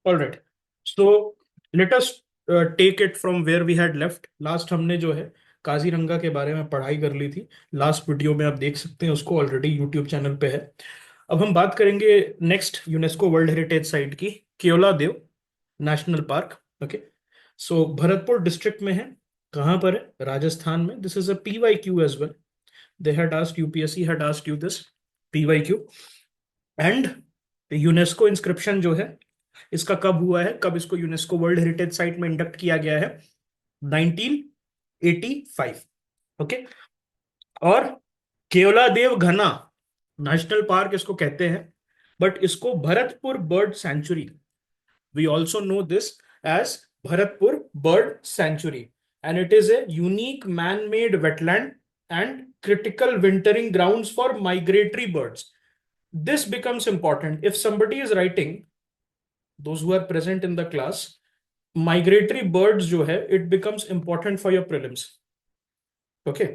All right, so let us take it from where we had left last. हमने जो है काजीरंगा के बारे में पढ़ाई कर ली थी। लास्ट वीडियो में आप देख सकते हैं उसको, ऑलरेडी यूट्यूब चैनल पे है। अब हम बात करेंगे next UNESCO world heritage site की, Keoladeo national park. Okay, so Bharatpur district में है। कहाँ पर है? राजस्थान में। This is a PYQ as well. They had asked, UPSC had asked you this PYQ। And UNESCO inscription जो है इसका कब हुआ है, कब इसको यूनेस्को वर्ल्ड हेरिटेज साइट में इंडक्ट किया गया है? 1985। ओके, और केवलादेव घना नेशनल पार्क इसको कहते हैं, बट इसको Bharatpur bird sanctuary, we also know this as Bharatpur bird sanctuary, and it is a unique man made wetland and critical wintering grounds for migratory birds. This becomes important if somebody is writing, those who are present in the class, migratory birds जो है, it becomes important for your prelims. Okay,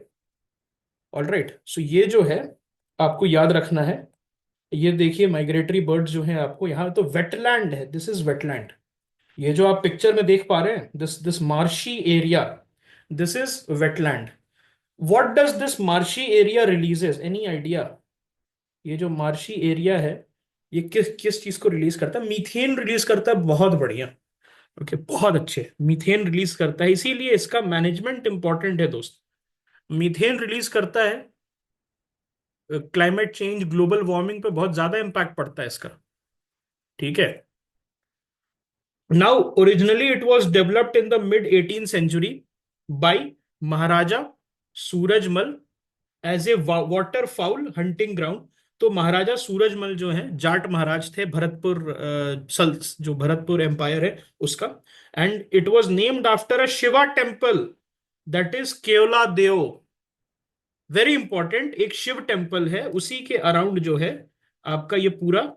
all right, so ये जो है आपको याद रखना है। ये देखिए माइग्रेटरी बर्ड्स जो हैं, आपको यहाँ तो वेटलैंड है, दिस इज वेटलैंड। ये जो आप पिक्चर में देख पा रहे हैं, this this marshy area, this is wetland. What does this marshy area releases, any idea? ये जो मार्शी एरिया है, ये किस किस चीज को रिलीज करता है? मीथेन रिलीज करता है। बहुत बढ़िया। ओके, बहुत अच्छे, मीथेन रिलीज करता है, इसीलिए इसका मैनेजमेंट इंपॉर्टेंट है दोस्त। मीथेन रिलीज करता है, क्लाइमेट चेंज, ग्लोबल वार्मिंग पे बहुत ज्यादा इंपैक्ट पड़ता है इसका। ठीक है। Now originally it was developed in the mid 18 century by Maharaja Surajmal as a water fowl hunting ground. तो महाराजा सूरजमल जो है, जाट महाराज थे, भरतपुर जो भरतपुर एम्पायर है उसका। And it was named after a Shiva temple, that is Keoladeo. Very important, एक शिव टेम्पल है, उसी के अराउंड जो है आपका ये पूरा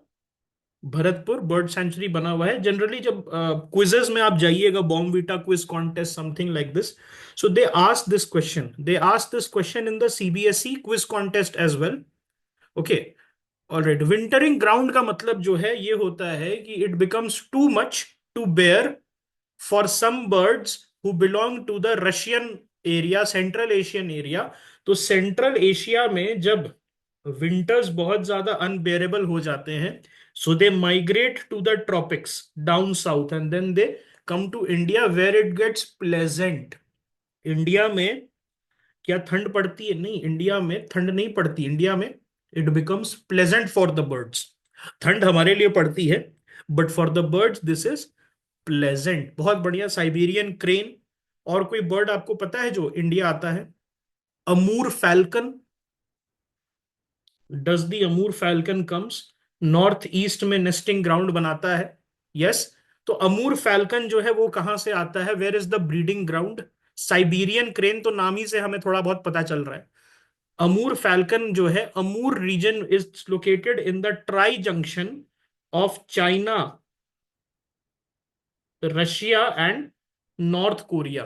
भरतपुर बर्ड सेंचुरी बना हुआ है। जनरली जब क्विजेस में आप जाइएगा, Bournvita quiz contest something like this, so they ask this question, they ask this question in the CBSE quiz contest as well. Okay, alright. Wintering ground का मतलब जो है ये होता है कि it becomes too much to bear for some birds who belong to the Russian area, central Asian area. तो central Asia में जब विंटर्स बहुत ज्यादा अनबेरेबल हो जाते हैं, so they migrate to the tropics down south and then they come to India where it gets pleasant. India में क्या ठंड पड़ती है? नहीं, इंडिया में ठंड नहीं पड़ती। इंडिया में it becomes pleasant for the birds. ठंड हमारे लिए पड़ती है, but for the birds this is pleasant. बहुत बढ़िया। Siberian crane. और कोई बर्ड आपको पता है जो इंडिया आता है? Amur falcon. Does the Amur falcon comes north east में, नेस्टिंग ग्राउंड बनाता है? यस। तो अमूर फैल्कन जो है वो कहां से आता है? Where is the breeding ground? Siberian crane तो नाम ही से हमें थोड़ा बहुत पता चल रहा है। अमूर फैल्कन जो है, Amur region is located in the tri junction of China, Russia and North Korea.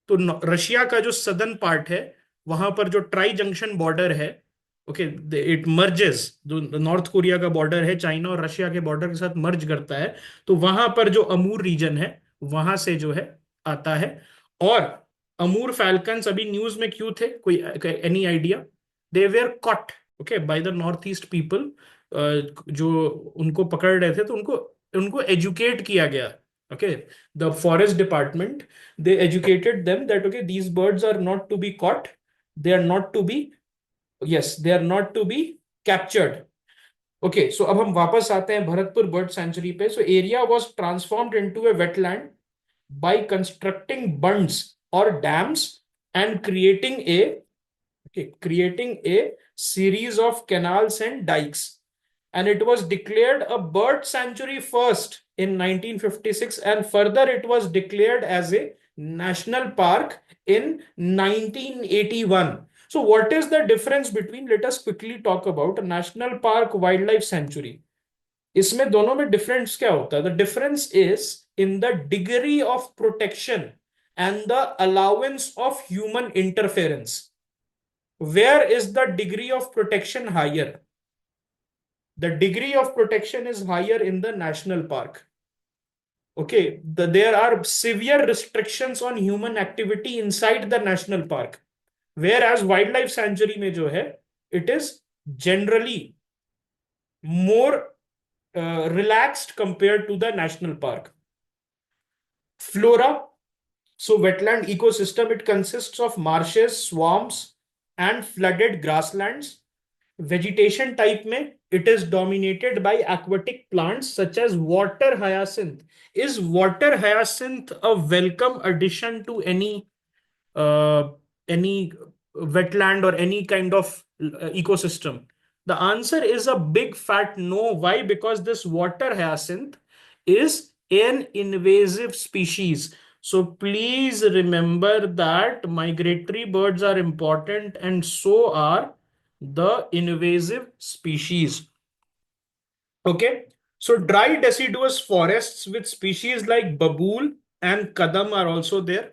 तो रशिया का जो सदर्न पार्ट है, वहां पर जो ट्राई जंक्शन बॉर्डर है, ओके, इट मर्जेस, जो नॉर्थ कोरिया का बॉर्डर है चाइना और रशिया के बॉर्डर के साथ मर्ज करता है, तो वहां पर जो अमूर रीजन है, वहां से जो है आता है। और अमूर फैल्कन्स अभी न्यूज में क्यों थे, कोई any idea? They were caught, okay, by the north east people. जो उनको पकड़ रहे थे, तो उनको उनको एजुकेट किया गया। Okay, the forest department, they educated them that okay, these birds are not to be caught, they are not to be, yes, they are not to be captured. Okay, so अब हम वापस आते हैं Bharatpur bird century पे। so area was transformed into a wetland by constructing bunds or dams and creating a series of canals and dikes, and it was declared a bird sanctuary first in 1956, and further it was declared as a national park in 1981. So what is the difference between, let us quickly talk about national park, wildlife sanctuary? इसमें दोनों में difference क्या होता है? The difference is in the degree of protection and the allowance of human interference. Where is the degree of protection higher? The degree of protection is higher in the national park. Okay, there are severe restrictions on human activity inside the national park, whereas wildlife sanctuary में जो है, it is generally more relaxed compared to the national park. Flora, so wetland ecosystem, it consists of marshes, swamps, and flooded grasslands. Vegetation type में it is dominated by aquatic plants such as water hyacinth. Is water hyacinth a welcome addition to uh, any wetland or any kind of ecosystem? The answer is a big fat no. Why? Because this water hyacinth is an invasive species. So please remember that migratory birds are important and so are the invasive species. Okay. So dry deciduous forests with species like babool and kadam are also there.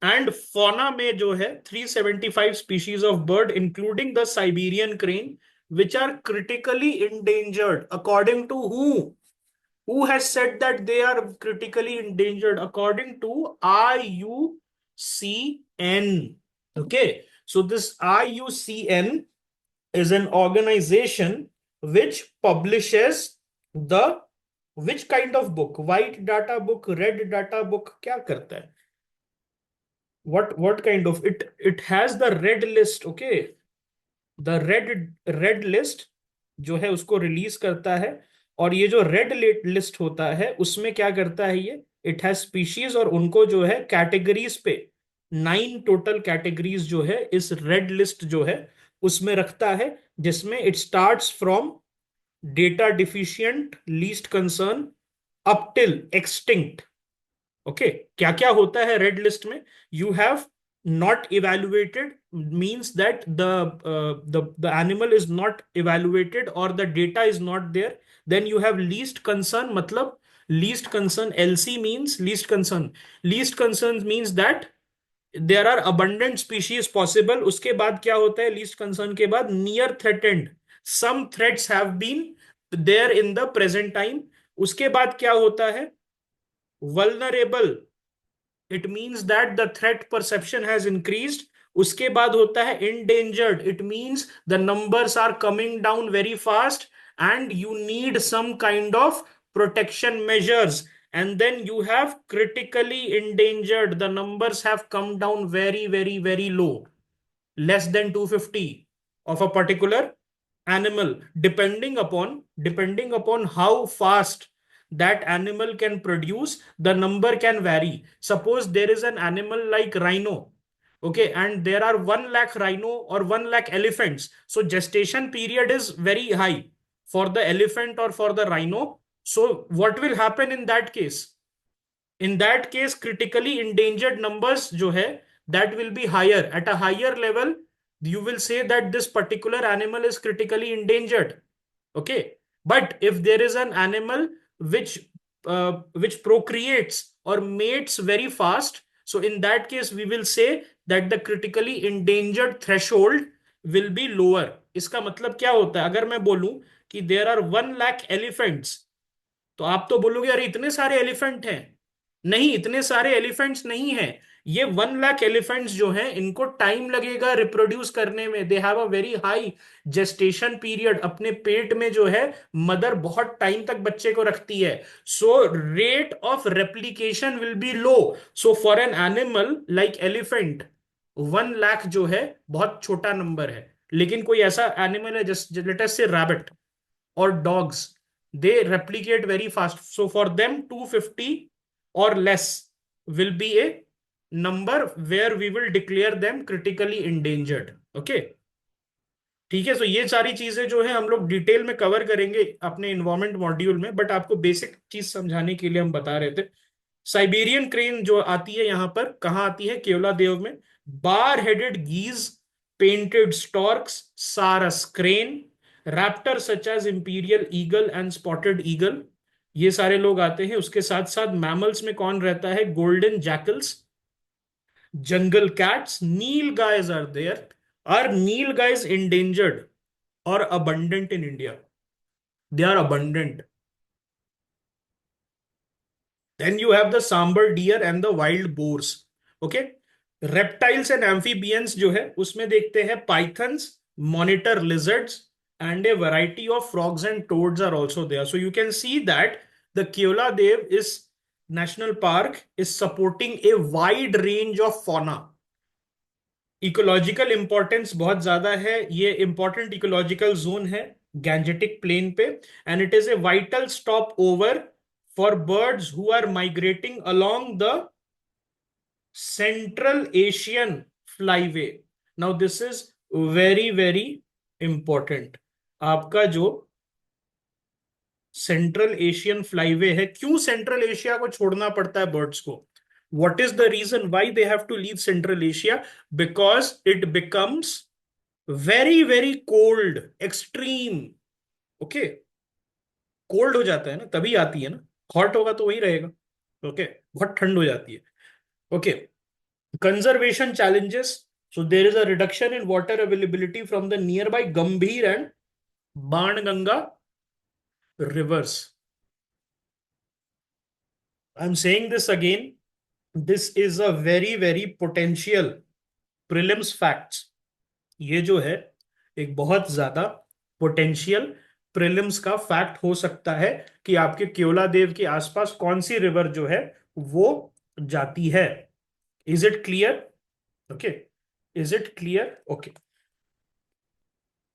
And fauna में जो है 375 species of bird including the Siberian crane which are critically endangered according to who has said that they are critically endangered according to IUCN. Okay, so this IUCN is an organization which publishes the which kind of book, white data book, red data book, क्या करता है? What kind of it has the red list. Okay, the red list जो है उसको release करता है, और ये जो रेड लिस्ट होता है उसमें क्या करता है ये, इट हैज स्पीशीज और उनको जो है कैटेगरीज पे 9 टोटल कैटेगरीज जो है इस रेड लिस्ट जो है उसमें रखता है, जिसमें it starts from data deficient, least concern, up till extinct. Okay, क्या क्या होता है रेड लिस्ट में? You have not evaluated, means that the animal is not evaluated और the data is not there. Then you have least concern, मतलब least concern, LC means least concern. Least concern means that there are abundant species possible. उसके बाद क्या होता है least concern के बाद? Near threatened, some threats have been there in the present time. उसके बाद क्या होता है? Vulnerable, it means that the threat perception has increased. उसके बाद होता है endangered, it means the numbers are coming down very fast and you need some kind of protection measures. And then you have critically endangered, the numbers have come down very very very low, less than 250 of a particular animal. Depending upon how fast that animal can produce, the number can vary. Suppose there is an animal like rhino, okay, and there are 1 lakh rhino or 1 lakh elephants, so gestation period is very high for the elephant or for the rhino. So what will happen in that case? In that case, critically endangered numbers जो है, that will be higher. At a higher level, you will say that this particular animal is critically endangered. Okay, but if there is an animal which procreates or mates very fast, so in that case we will say that the critically endangered threshold will be lower. इसका मतलब क्या होता है? अगर मैं बोलूं कि there are 1 lakh elephants, तो आप तो बोलोगे अरे इतने सारे एलिफेंट हैं. नहीं, इतने सारे एलिफेंट्स नहीं हैं. ये 1 लाख एलिफेंट्स जो हैं इनको टाइम लगेगा रिप्रोड्यूस करने में. They have a very high gestation period. अपने पेट में जो है मदर बहुत टाइम तक बच्चे को रखती है. So rate of replication will be low. So for an animal like elephant, 1 lakh जो है बहुत छोटा नंबर है. लेकिन कोई ऐसा एनिमल है जस्ट लेट अस से rabbit or dogs, they replicate very fast. So for them 250 or less will be a number where we will declare them critically endangered. Okay, ठीक है. तो ये सारी चीजें जो है हम लोग डिटेल में कवर करेंगे अपने इन्वायरमेंट मॉड्यूल में, बट आपको बेसिक चीज समझाने के लिए हम बता रहे थे. साइबेरियन क्रेन जो आती है यहाँ पर, कहाँ आती है? केवलादेव में. Bar headed geese, painted storks, sarus crane, raptor such as imperial eagle and spotted eagle, ये सारे लोग आते हैं. उसके साथ साथ मैमल्स में कौन रहता है? Golden jackals, jungle cats, nilgais are there. Are nilgais endangered or abundant in India? They are abundant. Then you have the sambar deer and the wild boars. Okay. Reptiles and amphibians जो है उसमें देखते हैं pythons, monitor lizards, and a variety of frogs and toads are also there. So you can see that the Keoladeo is national park is supporting a wide range of fauna. Ecological importance बहुत ज्यादा है, ये important ecological zone है Gangetic plain पे, and it is a vital stopover for birds who are migrating along the central Asian flyway. Now this is very very important. आपका जो central Asian flyway है, क्यों central Asia को छोड़ना पड़ता है बर्ड्स को? What is the reason why they have to leave Central Asia? Because it becomes very very cold, extreme. Okay, cold हो जाता है ना तभी आती है ना, हॉट होगा तो वही रहेगा. ओके, बहुत ठंड हो जाती है. Okay, conservation challenges. So there is a reduction in water availability from the nearby Gambhir and Banganga rivers. I'm saying this again. This is a very very potential prelims facts. ये जो है एक बहुत ज्यादा पोटेंशियल प्रीलिम्स का fact हो सकता है कि आपके केवलादेव के आसपास कौन सी रिवर जो है वो जाती है. Is it clear? Okay, is it clear? Okay,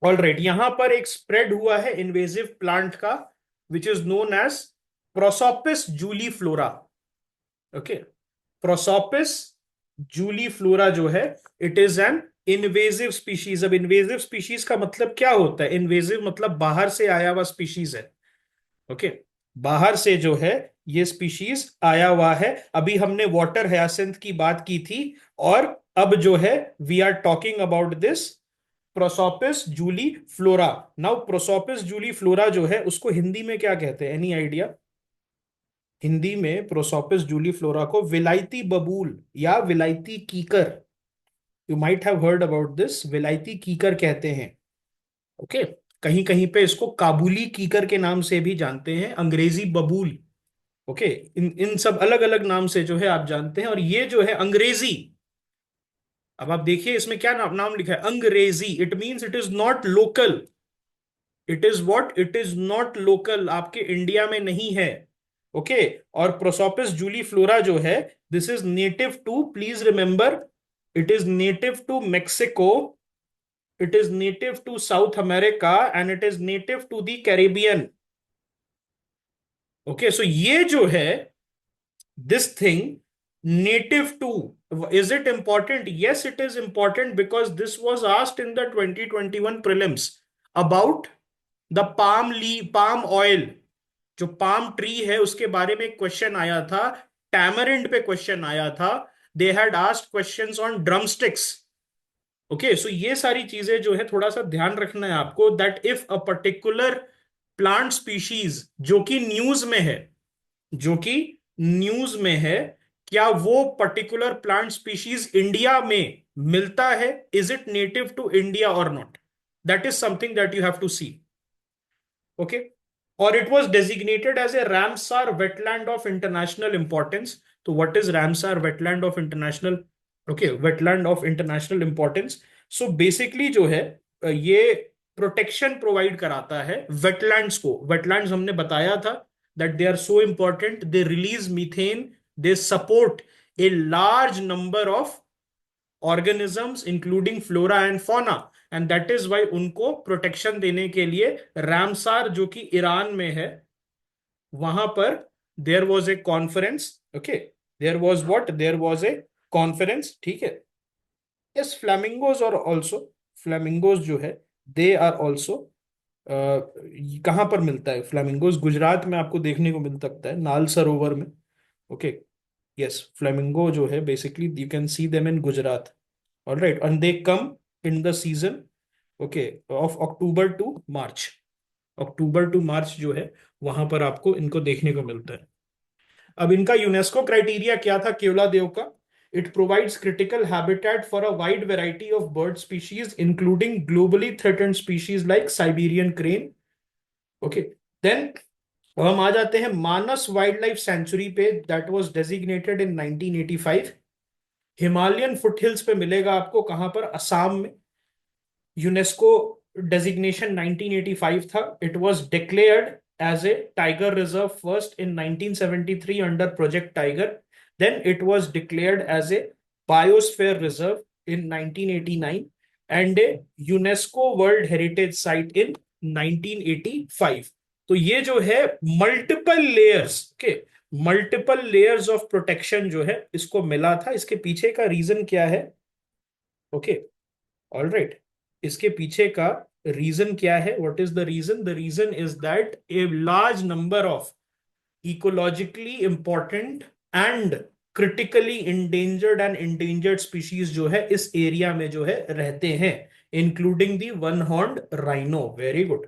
all right. यहां पर एक स्प्रेड हुआ है इन्वेजिव प्लांट का which is known as Prosopis juliflora. Okay, Prosopis juliflora जो है it is an invasive species. अब इन्वेजिव स्पीशीज का मतलब क्या होता है? इन्वेजिव मतलब बाहर से आया हुआ स्पीशीज है. ओके, बाहर से जो है ये स्पीशीज आया हुआ है. अभी हमने वाटर हयासिंथ की बात की थी, और अब जो है we are talking about this Prosopis juliflora. Now Prosopis juliflora जो है उसको हिंदी में क्या कहते हैं? Any idea? हिंदी में प्रोसोपिस जूली फ्लोरा को विलायती बबूल या विलायती कीकर, you might have heard about this, विलायती कीकर कहते हैं. ओके, कहीं कहीं पे इसको काबुली कीकर के नाम से भी जानते हैं, अंग्रेजी बबूल. ओके, इन इन सब अलग अलग नाम से जो है आप जानते हैं. और ये जो है अंग्रेजी, अब आप देखिए इसमें क्या नाम लिखा है, अंग्रेजी. It means it is not local. It is what? It is not local, आपके इंडिया में नहीं है. ओके, और प्रोसोपिस जूली फ्लोरा जो है this is native to, please remember, it is native to Mexico, it is native to South America, and it is native to the Caribbean. Okay, so ये जो है this thing native to, is it important? Yes, it is important because this was asked in the 2021 prelims about the palm oil. जो palm tree है उसके बारे में question आया था, टैमरिंड पे क्वेश्चन आया था. they had asked questions on drumsticks. Okay, so ये सारी चीजें जो है थोड़ा सा ध्यान रखना है आपको, that if a particular plant species जो कि न्यूज में है, जो कि न्यूज में है, क्या वो पर्टिकुलर प्लांट स्पीशीज इंडिया में मिलता है? Is it native to India और not? That is something that you have to see. Okay, और it was designated as a Ramsar wetland of international importance. तो what is Ramsar wetland of international? Okay, wetland of international importance. So basically जो है ये protection provide कराता है wetlands को. Wetlands हमने बताया था that they are so important, they release methane, they support a large number of organisms including flora and fauna, and that is why उनको प्रोटेक्शन देने के लिए रामसार जो कि ईरान में है वहां पर there was a conference. Okay, there was what? There was a conference. ठीक है. यस, फ्लैमिंगोज और ऑल्सो, फ्लैमिंगोज जो है दे आर ऑल्सो, कहां पर मिलता है फ्लैमिंगोज? गुजरात में आपको देखने को मिल सकता है, नाल सरोवर में. ओके, यस, फ्लैमिंगो जो है basically you can see them in Gujarat. Alright, and they come in the season, okay, of October to March. October to March जो है वहां पर आपको इनको देखने को मिलता है. अब इनका यूनेस्को क्राइटेरिया क्या था केवलादेव का? It provides critical habitat for a wide variety of bird species, including globally threatened species like Siberian crane. Okay, then अब हम आ जाते हैं मानस वाइल्ड लाइफ सेंचुरी पे, that was designated in 1985। Himalayan foothills पे मिलेगा आपको, कहां पर, असम में। यूनेस्को डेजिग्नेशन 1985 था। It was declared as a tiger reserve first in 1973 under Project Tiger. Then it was declared as a biosphere reserve in 1989 and a UNESCO world heritage site in 1985। तो ये जो है मल्टीपल लेयर्स के, multiple layers of protection जो है इसको मिला था। इसके पीछे का रीजन क्या है? ओके, ऑलराइट, इसके पीछे का रीजन क्या है? What is the region? The region is that a large number of ecologically important and critically endangered and endangered species जो है इस एरिया में जो है रहते हैं, including the one horned rhino. Very good.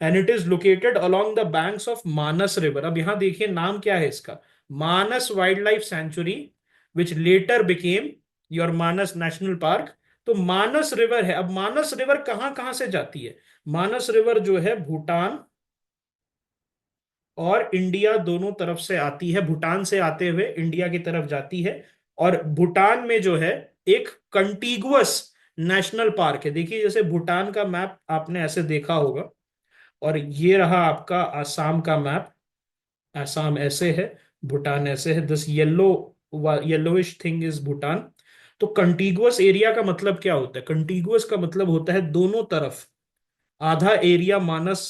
And it is located along the banks of Manas river. अब यहां देखिए नाम क्या है इसका, Manas wildlife sanctuary, which later became your Manas national park. तो मानस रिवर है। अब मानस रिवर कहां कहां से जाती है? मानस रिवर जो है भूटान और इंडिया दोनों तरफ से आती है। भूटान से आते हुए इंडिया की तरफ जाती है। और भूटान में जो है एक कंटीगुअस नेशनल पार्क है। देखिए जैसे भूटान का मैप आपने ऐसे देखा होगा, और ये रहा आपका आसाम का मैप। आसाम ऐसे है, भूटान ऐसे है। This yellowish thing is Bhutan. तो कंटीगुअस एरिया का मतलब क्या होता है? कंटीगुअस का मतलब होता है दोनों तरफ। आधा एरिया मानस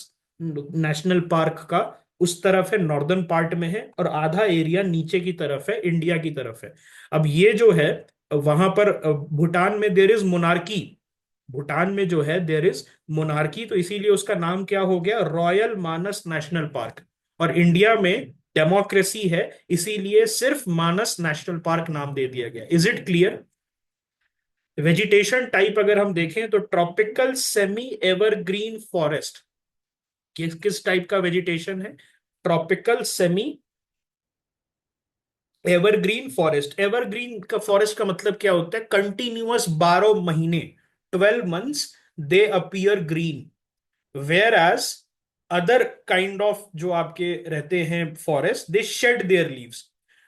नेशनल पार्क का उस तरफ है, नॉर्दर्न पार्ट में है, और आधा एरिया नीचे की तरफ है, इंडिया की तरफ है। अब ये जो है वहां पर भूटान में देर इज मोनार्की। भूटान में जो है देर इज मोनार्की, तो इसीलिए उसका नाम क्या हो गया, रॉयल मानस नेशनल पार्क। और इंडिया में डेमोक्रेसी है, इसीलिए सिर्फ मानस नेशनल पार्क नाम दे दिया गया। Is it clear? Vegetation type अगर हम देखें तो ट्रॉपिकल सेमी एवरग्रीन फॉरेस्ट। किस किस टाइप का वेजिटेशन है? Tropical semi evergreen forest. Evergreen का फॉरेस्ट का मतलब क्या होता है? कंटिन्यूअस 12 महीने, 12 months they appear green. Whereas other kind of जो आपके रहते हैं forest, they shed their leaves.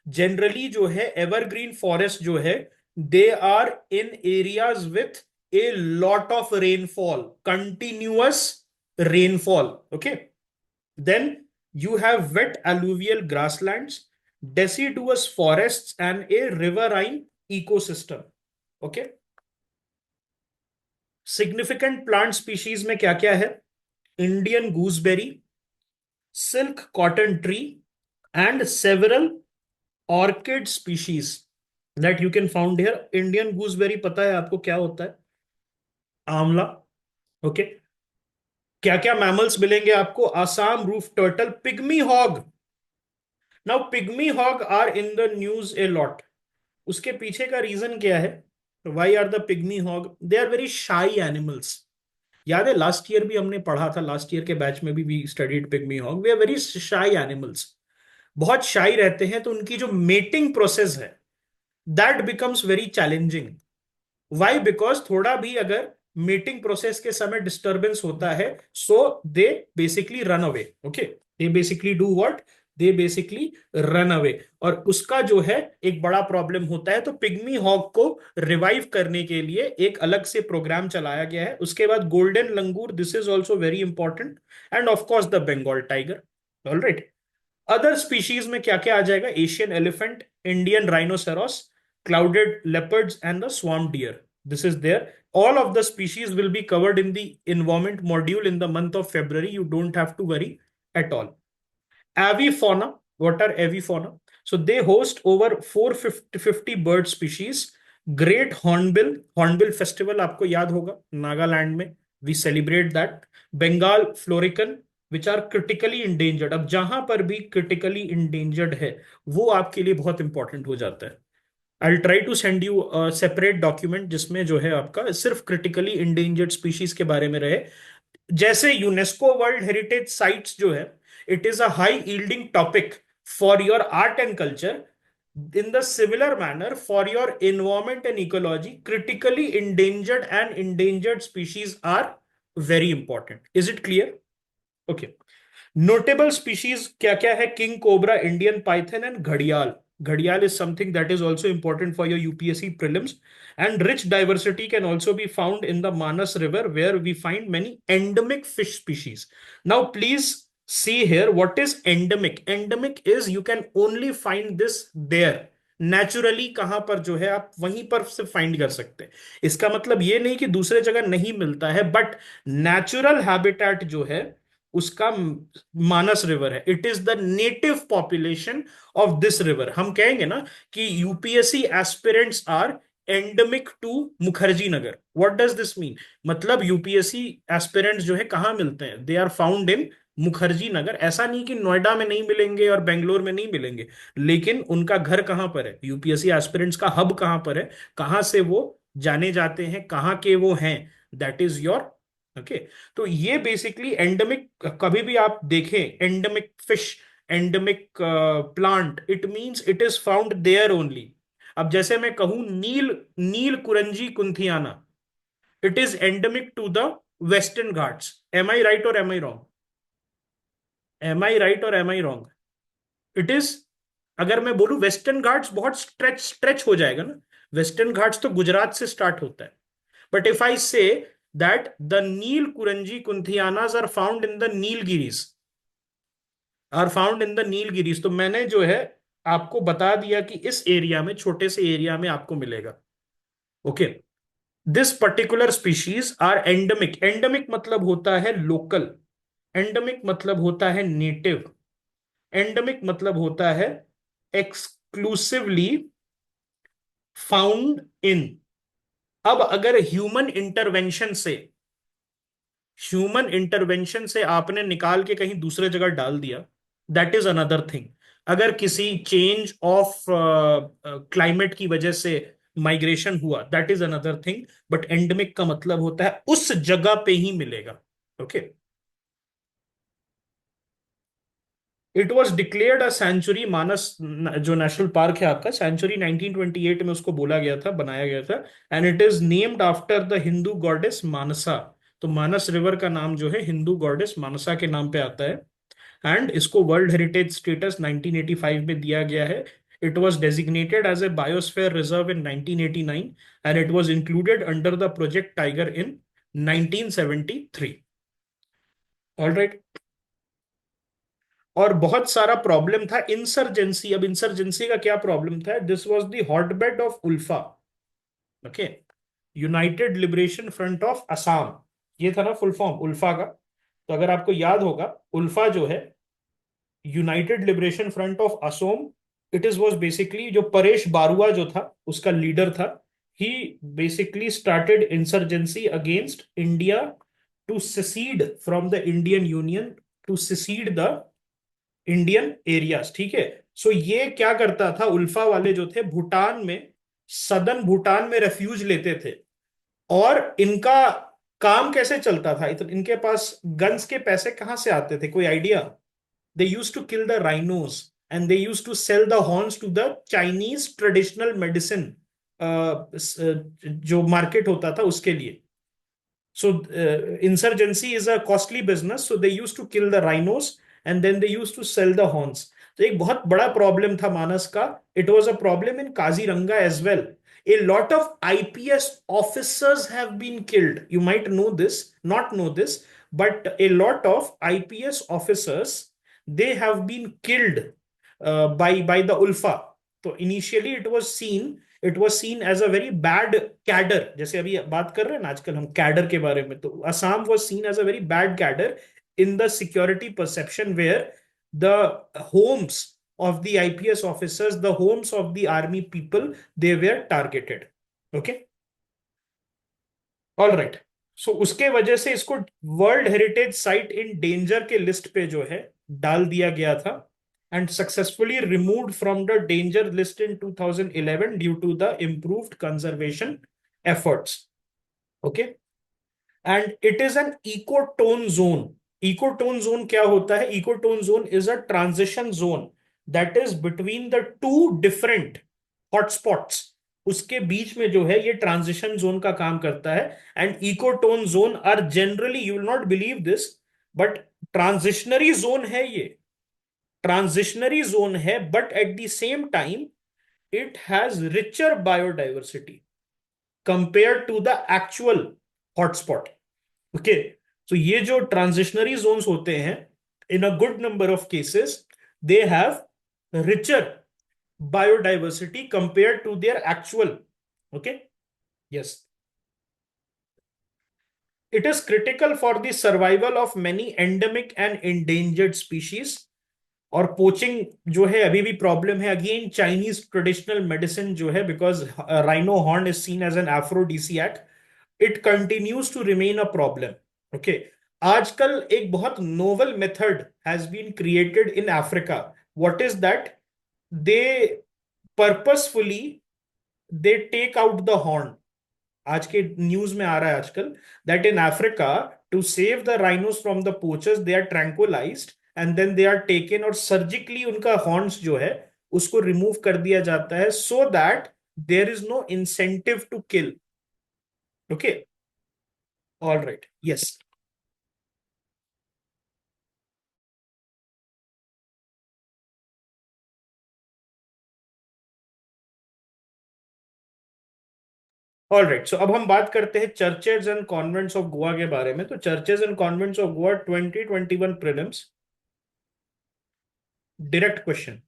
Generally जो है एवरग्रीन फॉरेस्ट जो है, they are in areas with a lot of rainfall, continuous rainfall. Okay, then you have wet alluvial grasslands, deciduous forests, and a riverine ecosystem. Okay, significant plant species में क्या क्या है? Indian gooseberry, silk cotton tree, and several orchid species that you can found here. Indian gooseberry पता है आपको क्या होता है? आंवला। ओके, क्या क्या मैमल्स मिलेंगे आपको? Assam roof turtle, pygmy hog. Now pygmy hog are in the news a lot. उसके पीछे का रीजन क्या है? Why are the pygmy hog? They are very shy animals. याद है लास्ट ईयर भी हमने पढ़ा था, लास्ट ईयर के बैच में भी we studied pygmy hog. They are very shy animals, बहुत शाई रहते हैं। तो उनकी जो मेटिंग प्रोसेस है that becomes very challenging. Why? Because थोड़ा भी अगर मीटिंग प्रोसेस के समय डिस्टरबेंस होता है, so they basically run away. Okay, they basically do what? They basically run away. और उसका जो है एक बड़ा प्रॉब्लम होता है। तो पिग्मी हॉक को रिवाइव करने के लिए एक अलग से प्रोग्राम चलाया गया है। उसके बाद golden langur, this is also very important, and of course the Bengal tiger. All right, other species में क्या क्या आ जाएगा? Asian elephant, Indian rhinoceros, clouded leopards, and the swamp deer. This is there. All of the species will be covered in the environment module in the month of February. You don't have to worry at all. Avifauna. What are avifauna? So they host over 450 bird species. Great Hornbill festival आपको याद होगा, नागालैंड में we celebrate that. Bengal florican, which are critically endangered. अब जहां पर भी critically endangered है वो आपके लिए बहुत इंपॉर्टेंट हो जाता है। I try to send you separate document जिसमें जो है आपका सिर्फ क्रिटिकली इंडेंजर्ड स्पीशीज के बारे में रहे। जैसे यूनेस्को वर्ल्ड हेरिटेज साइट्स जो है, it is a high yielding topic for your art and culture. In the similar manner, for your environment and ecology, critically endangered and endangered species are very important. Is it clear? Okay. Notable species क्या क्या है? King cobra, Indian Python and घड़ियाल. घड़ियाल is something that is also important for your UPSC prelims. And rich diversity can also be found in the Manas River, where we find many endemic fish species. Now, please see here, what is endemic? Endemic is you can only find this there. Naturally कहां पर जो है आप वहीं पर से find कर सकते हैं. इसका मतलब ये नहीं कि दूसरे जगह नहीं मिलता है, बट नेचुरल हैबिटेट जो है उसका मानस रिवर है. It is the native population of this river. हम कहेंगे ना कि UPSC aspirants are endemic to Mukherjee Nagar. What does this mean? मतलब यूपीएससी एस्पिरेंट्स जो है कहाँ मिलते हैं? They are found in Mukherjee Nagar. ऐसा नहीं कि नोएडा में नहीं मिलेंगे और बेंगलोर में नहीं मिलेंगे, लेकिन उनका घर कहाँ पर है? यूपीएससी एस्पिरेंट्स का हब कहाँ पर है? कहाँ से वो जाने जाते हैं, कहाँ के वो हैं? That is your okay. तो ये बेसिकली एंडेमिक. कभी भी आप देखें endemic fish, endemic plant, it means it is found there only. अब जैसे मैं कहूं neel, neelakurinji kunthiana, it is endemic to the western Ghats. Am I right और am I wrong? Am I right और am I wrong? It is. अगर मैं बोलूं western Ghats, बहुत स्ट्रेच स्ट्रेच हो जाएगा ना. वेस्टर्न घाट्स तो गुजरात से स्टार्ट होता है. But if I say that the Nilkuranji Kunthiyanas are found in the Nilgiris, तो मैंने जो है आपको बता दिया कि इस एरिया में, छोटे से एरिया में आपको मिलेगा. Okay. This particular species are endemic. Endemic मतलब होता है लोकल. एंडेमिक मतलब होता है नेटिव. एंडेमिक मतलब होता है एक्सक्लूसिवली फाउंड इन. अब अगर ह्यूमन इंटरवेंशन से आपने निकाल के कहीं दूसरे जगह डाल दिया, दैट इज अनदर थिंग. अगर किसी चेंज ऑफ क्लाइमेट की वजह से माइग्रेशन हुआ, that is another thing. But endemic का मतलब होता है उस जगह पे ही मिलेगा. Okay. It was declared a sanctuary. Manas जो नेशनल पार्क है आपका, सेंचुरी 1928 में उसको बोला गया था, बनाया गया था. And it is named after the Hindu goddess Manasa. तो मानस रिवर का नाम जो है हिंदू गॉडेस मानसा के नाम पे आता है. एंड इसको वर्ल्ड हेरिटेज स्टेटस 1985 में दिया गया है. It was designated as a biosphere reserve in 1989 and it was included under the project tiger in 1973. All right. और बहुत सारा प्रॉब्लम था, इंसर्जेंसी. अब इंसर्जेंसी का क्या प्रॉब्लम था? This was the hotbed of ULFA. Okay. United Liberation Front of Assam, ये था ना फुल फॉर्म उल्फा का. तो अगर आपको याद होगा, उल्फा जो है United Liberation Front of Asom, it is was basically जो परेश बारुआ जो था उसका लीडर था. He basically started insurgency against India to secede from the Indian union, to secede the Indian areas. ठीक है. सो ये क्या करता था, उल्फा वाले जो थे भूटान में, सदर्न भूटान में रेफ्यूज लेते थे. और इनका काम कैसे चलता था? इनके पास गन्स के पैसे कहां से आते थे? कोई idea? They use to kill the rhinos and they use to sell the horns to the Chinese traditional medicine, जो मार्केट होता था उसके लिए. So insurgency is a costly business. So they used to kill the rhinos and then they used to sell the horns. तो एक बहुत बड़ा problem था मानस का. It was a problem in Kaziranga as well. A lot of IPS officers have been killed. You might know this, not know this, but a lot of IPS officers, they have been killed by the Ulfa. तो initially it was seen as a very bad cadre. जैसे अभी बात कर रहे हैं ना आजकल हम कैडर के बारे में, तो Assam was seen as a very bad cadre in the security perception, where the homes of the IPS officers, the homes of the army people, they were targeted. Okay. All right. सो उसके वजह से इसको world heritage site in danger के list पे जो है डाल दिया गया था. and successfully removed from the danger list in 2011 due to the improved conservation efforts. Okay. And it is an ecotone zone. Ecotone zone क्या होता है? Ecotone zone is a transition zone that is between the two different hotspots. उसके बीच में जो है ये transition zone का काम करता है. And ecotone zone are generally, you will not believe this, but transitionary zone है ये, ट्रांजिशनरी जोन है, but at the same time it has richer biodiversity compare to the actual hotspot. Okay, तो ये जो ट्रांजिशनरी जोन्स होते हैं, in a good number of cases they have richer biodiversity compared to their actual. Okay, yes, it is critical for the survival of many endemic and endangered species. और poaching जो है अभी भी problem है, again Chinese traditional medicine जो है, because rhino horn is seen as an aphrodisiac, it continues to remain a problem. Okay, आजकल एक बहुत novel method has been created in Africa. What is that? They purposefully they take out the horn. आज के news में आ रहा है आजकल that in Africa, to save the rhinos from the poachers, they are tranquilized and then they are taken, और surgically उनका horns जो है उसको रिमूव कर दिया जाता है, so that there is no incentive to kill. Okay, all right, yes. All right, so अब हम बात करते हैं churches and convents of Goa के बारे में। तो churches and convents of Goa 2021 prelims, direct question.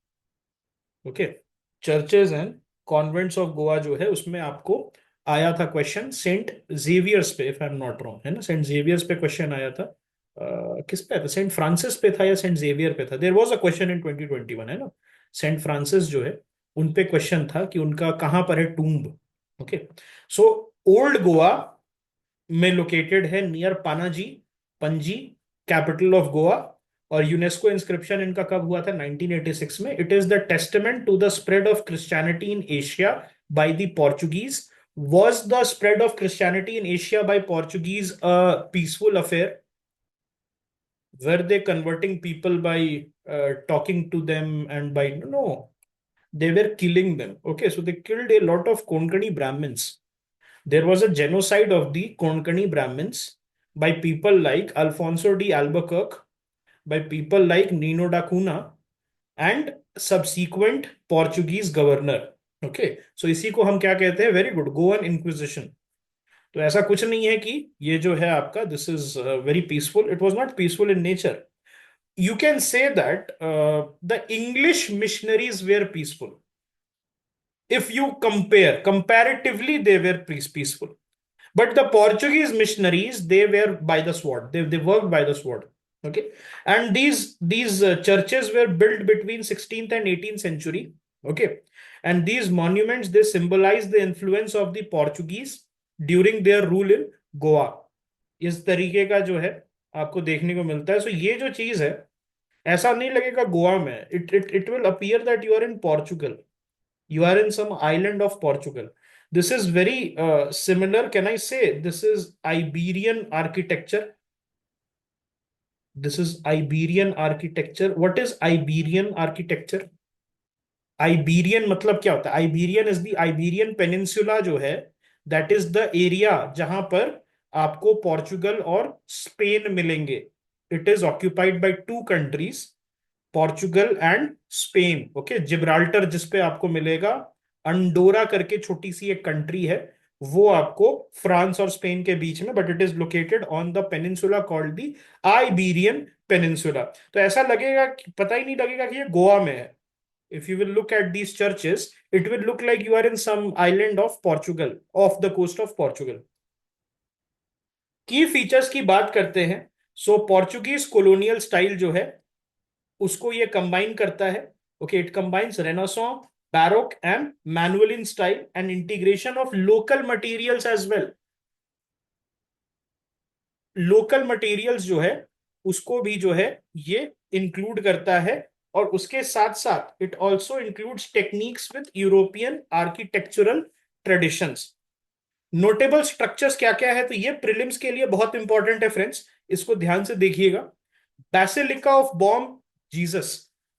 Okay, churches and convents of Goa जो है उसमें आपको आया था क्वेश्चन सेंट जेवियर्स पे, if I am not wrong, है ना, सेंट जेवियर्स पे क्वेश्चन आया था। किस पे आया था? सेंट फ्रांसिस पे था या सेंट जेवियर पे था? There was a question in 2021, है ना। सेंट फ्रांसिस जो है उन पे क्वेश्चन था कि उनका कहाँ पर है tomb. Okay, so old Goa में लोकेटेड है near Panaji, Panaji, capital of Goa. और यूनेस्को इंस्क्रिप्शन इनका कब हुआ था? 1986 में। It is the testament to the spread of Christianity in Asia by the Portuguese. Was the spread of Christianity in Asia by Portuguese a peaceful affair? Were they converting people by talking to them and by no, they were killing them. Okay, so they killed a lot of Konkani Brahmins. There was a genocide of the Konkani Brahmins by people like Alfonso de Albuquerque, by people like Nino da Cunha, and subsequent Portuguese governor. Okay, so इसी को हम क्या कहते हैं? Very good, Goan inquisition. तो ऐसा कुछ नहीं है कि ये जो है आपका this is very peaceful, it was not peaceful in nature. You can say that the English missionaries were peaceful. If you compare, comparatively, they were peaceful. But the Portuguese missionaries, they were by the sword. They worked by the sword. Okay, and these churches were built between 16th and 18th century. Okay, and these monuments, they symbolize the influence of the Portuguese during their rule in Goa. इस तरीके का जो है आपको देखने को मिलता है। सो ये जो चीज है, ऐसा नहीं लगेगा गोवा में, it will appear that you are in Portugal, you are in some island of Portugal. This is very similar. Can I say this is Iberian architecture? This is Iberian architecture. What is Iberian architecture? Iberian मतलब क्या होता है? Iberian is the Iberian Peninsula जो है, that is the area जहां पर आपको Portugal और स्पेन मिलेंगे। It is occupied by two countries, Portugal and Spain. Okay, Gibraltar जिसपे आपको मिलेगा, अंडोरा करके छोटी सी एक कंट्री है, वो आपको फ्रांस और स्पेन के बीच में, but it is located on the peninsula called the Iberian peninsula. तो ऐसा लगेगा, पता ही नहीं लगेगा कि ये गोवा में है। If you will look at these churches, it will look like you are in some island of Portugal, off the coast of Portugal. Key features की बात करते हैं, सो पोर्चुगीज कोलोनियल स्टाइल जो है उसको ये कंबाइन करता है। Okay, it combines Renaissance, baroque and Manueline style and integration of local materials as well. Local materials जो है उसको भी जो है ये इंक्लूड करता है, और उसके साथ साथ it also includes techniques with European architectural traditions. Notable structures क्या क्या है? तो ये प्रीलिम्स के लिए बहुत इंपॉर्टेंट है फ्रेंड्स, इसको ध्यान से देखिएगा। Basilica of Bom Jesus,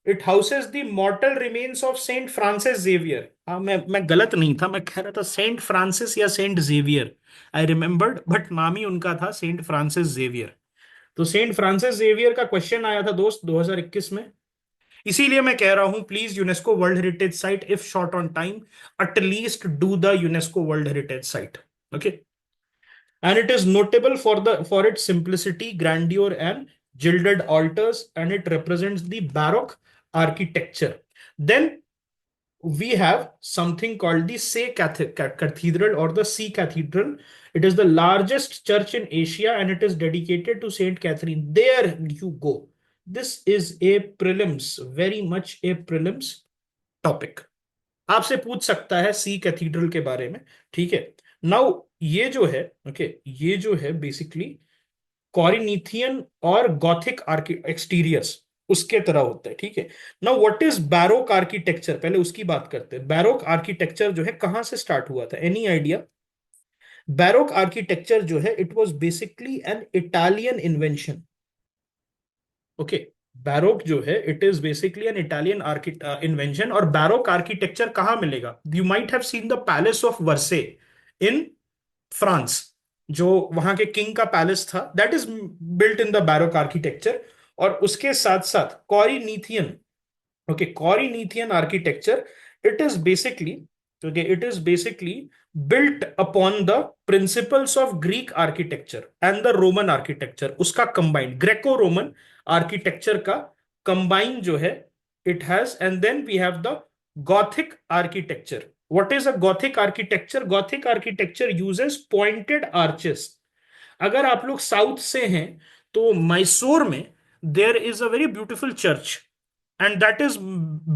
it houses the mortal remains of Saint Francis Xavier. हाँ, मैं गलत नहीं था, मैं कह रहा था सेंट फ्रांसिस या Saint Xavier, I remembered, but नाम ही उनका था सेंट फ्रांसिस जेवियर। तो सेंट फ्रांसिस जेवियर का क्वेश्चन आया था दोस्त 2021 में। इसीलिए मैं कह रहा हूं, please UNESCO world heritage site if short on time, at least do the UNESCO world heritage site. Okay. And it is notable for its simplicity, grandeur, and gilded altars, and it represents the Baroque architecture. Then we have something called the Say Cathedral or the Sea Cathedral. It is the largest church in Asia, and it is dedicated to Saint Catherine. There you go. This is a prelims, very much a prelims topic. आपसे पूछ सकता है सी cathedral के बारे में। ठीक है। Now ये जो है, ओके, ये जो है बेसिकली कॉरिनीथियन और गॉथिक आर्कि एक्सटीरियर्स उसके तरह होता है। ठीक है। Now what is baroque architecture, पहले उसकी बात करते हैं। बैरोक आर्किटेक्चर जो है कहां से स्टार्ट हुआ था, एनी आइडिया? बैरोक आर्किटेक्चर जो है it was basically an Italian invention. Okay. Baroque जो है it is basically an Italian invention. और बैरोक आर्किटेक्चर कहाँ मिलेगा? You might have seen the palace of Versailles in France, जो वहां के किंग का पैलेस था, that is built in the baroque architecture. और उसके साथ साथ Corinthian, okay, Corinthian architecture, it is basically, okay, it is basically built upon the principles of Greek architecture and the Roman architecture, उसका combined Greco Roman architecture का combine जो है it has, and then we have the Gothic architecture. What is a Gothic architecture? Gothic architecture uses pointed arches. अगर आप लोग south से हैं तो मैसूर में there is a very beautiful church, and that is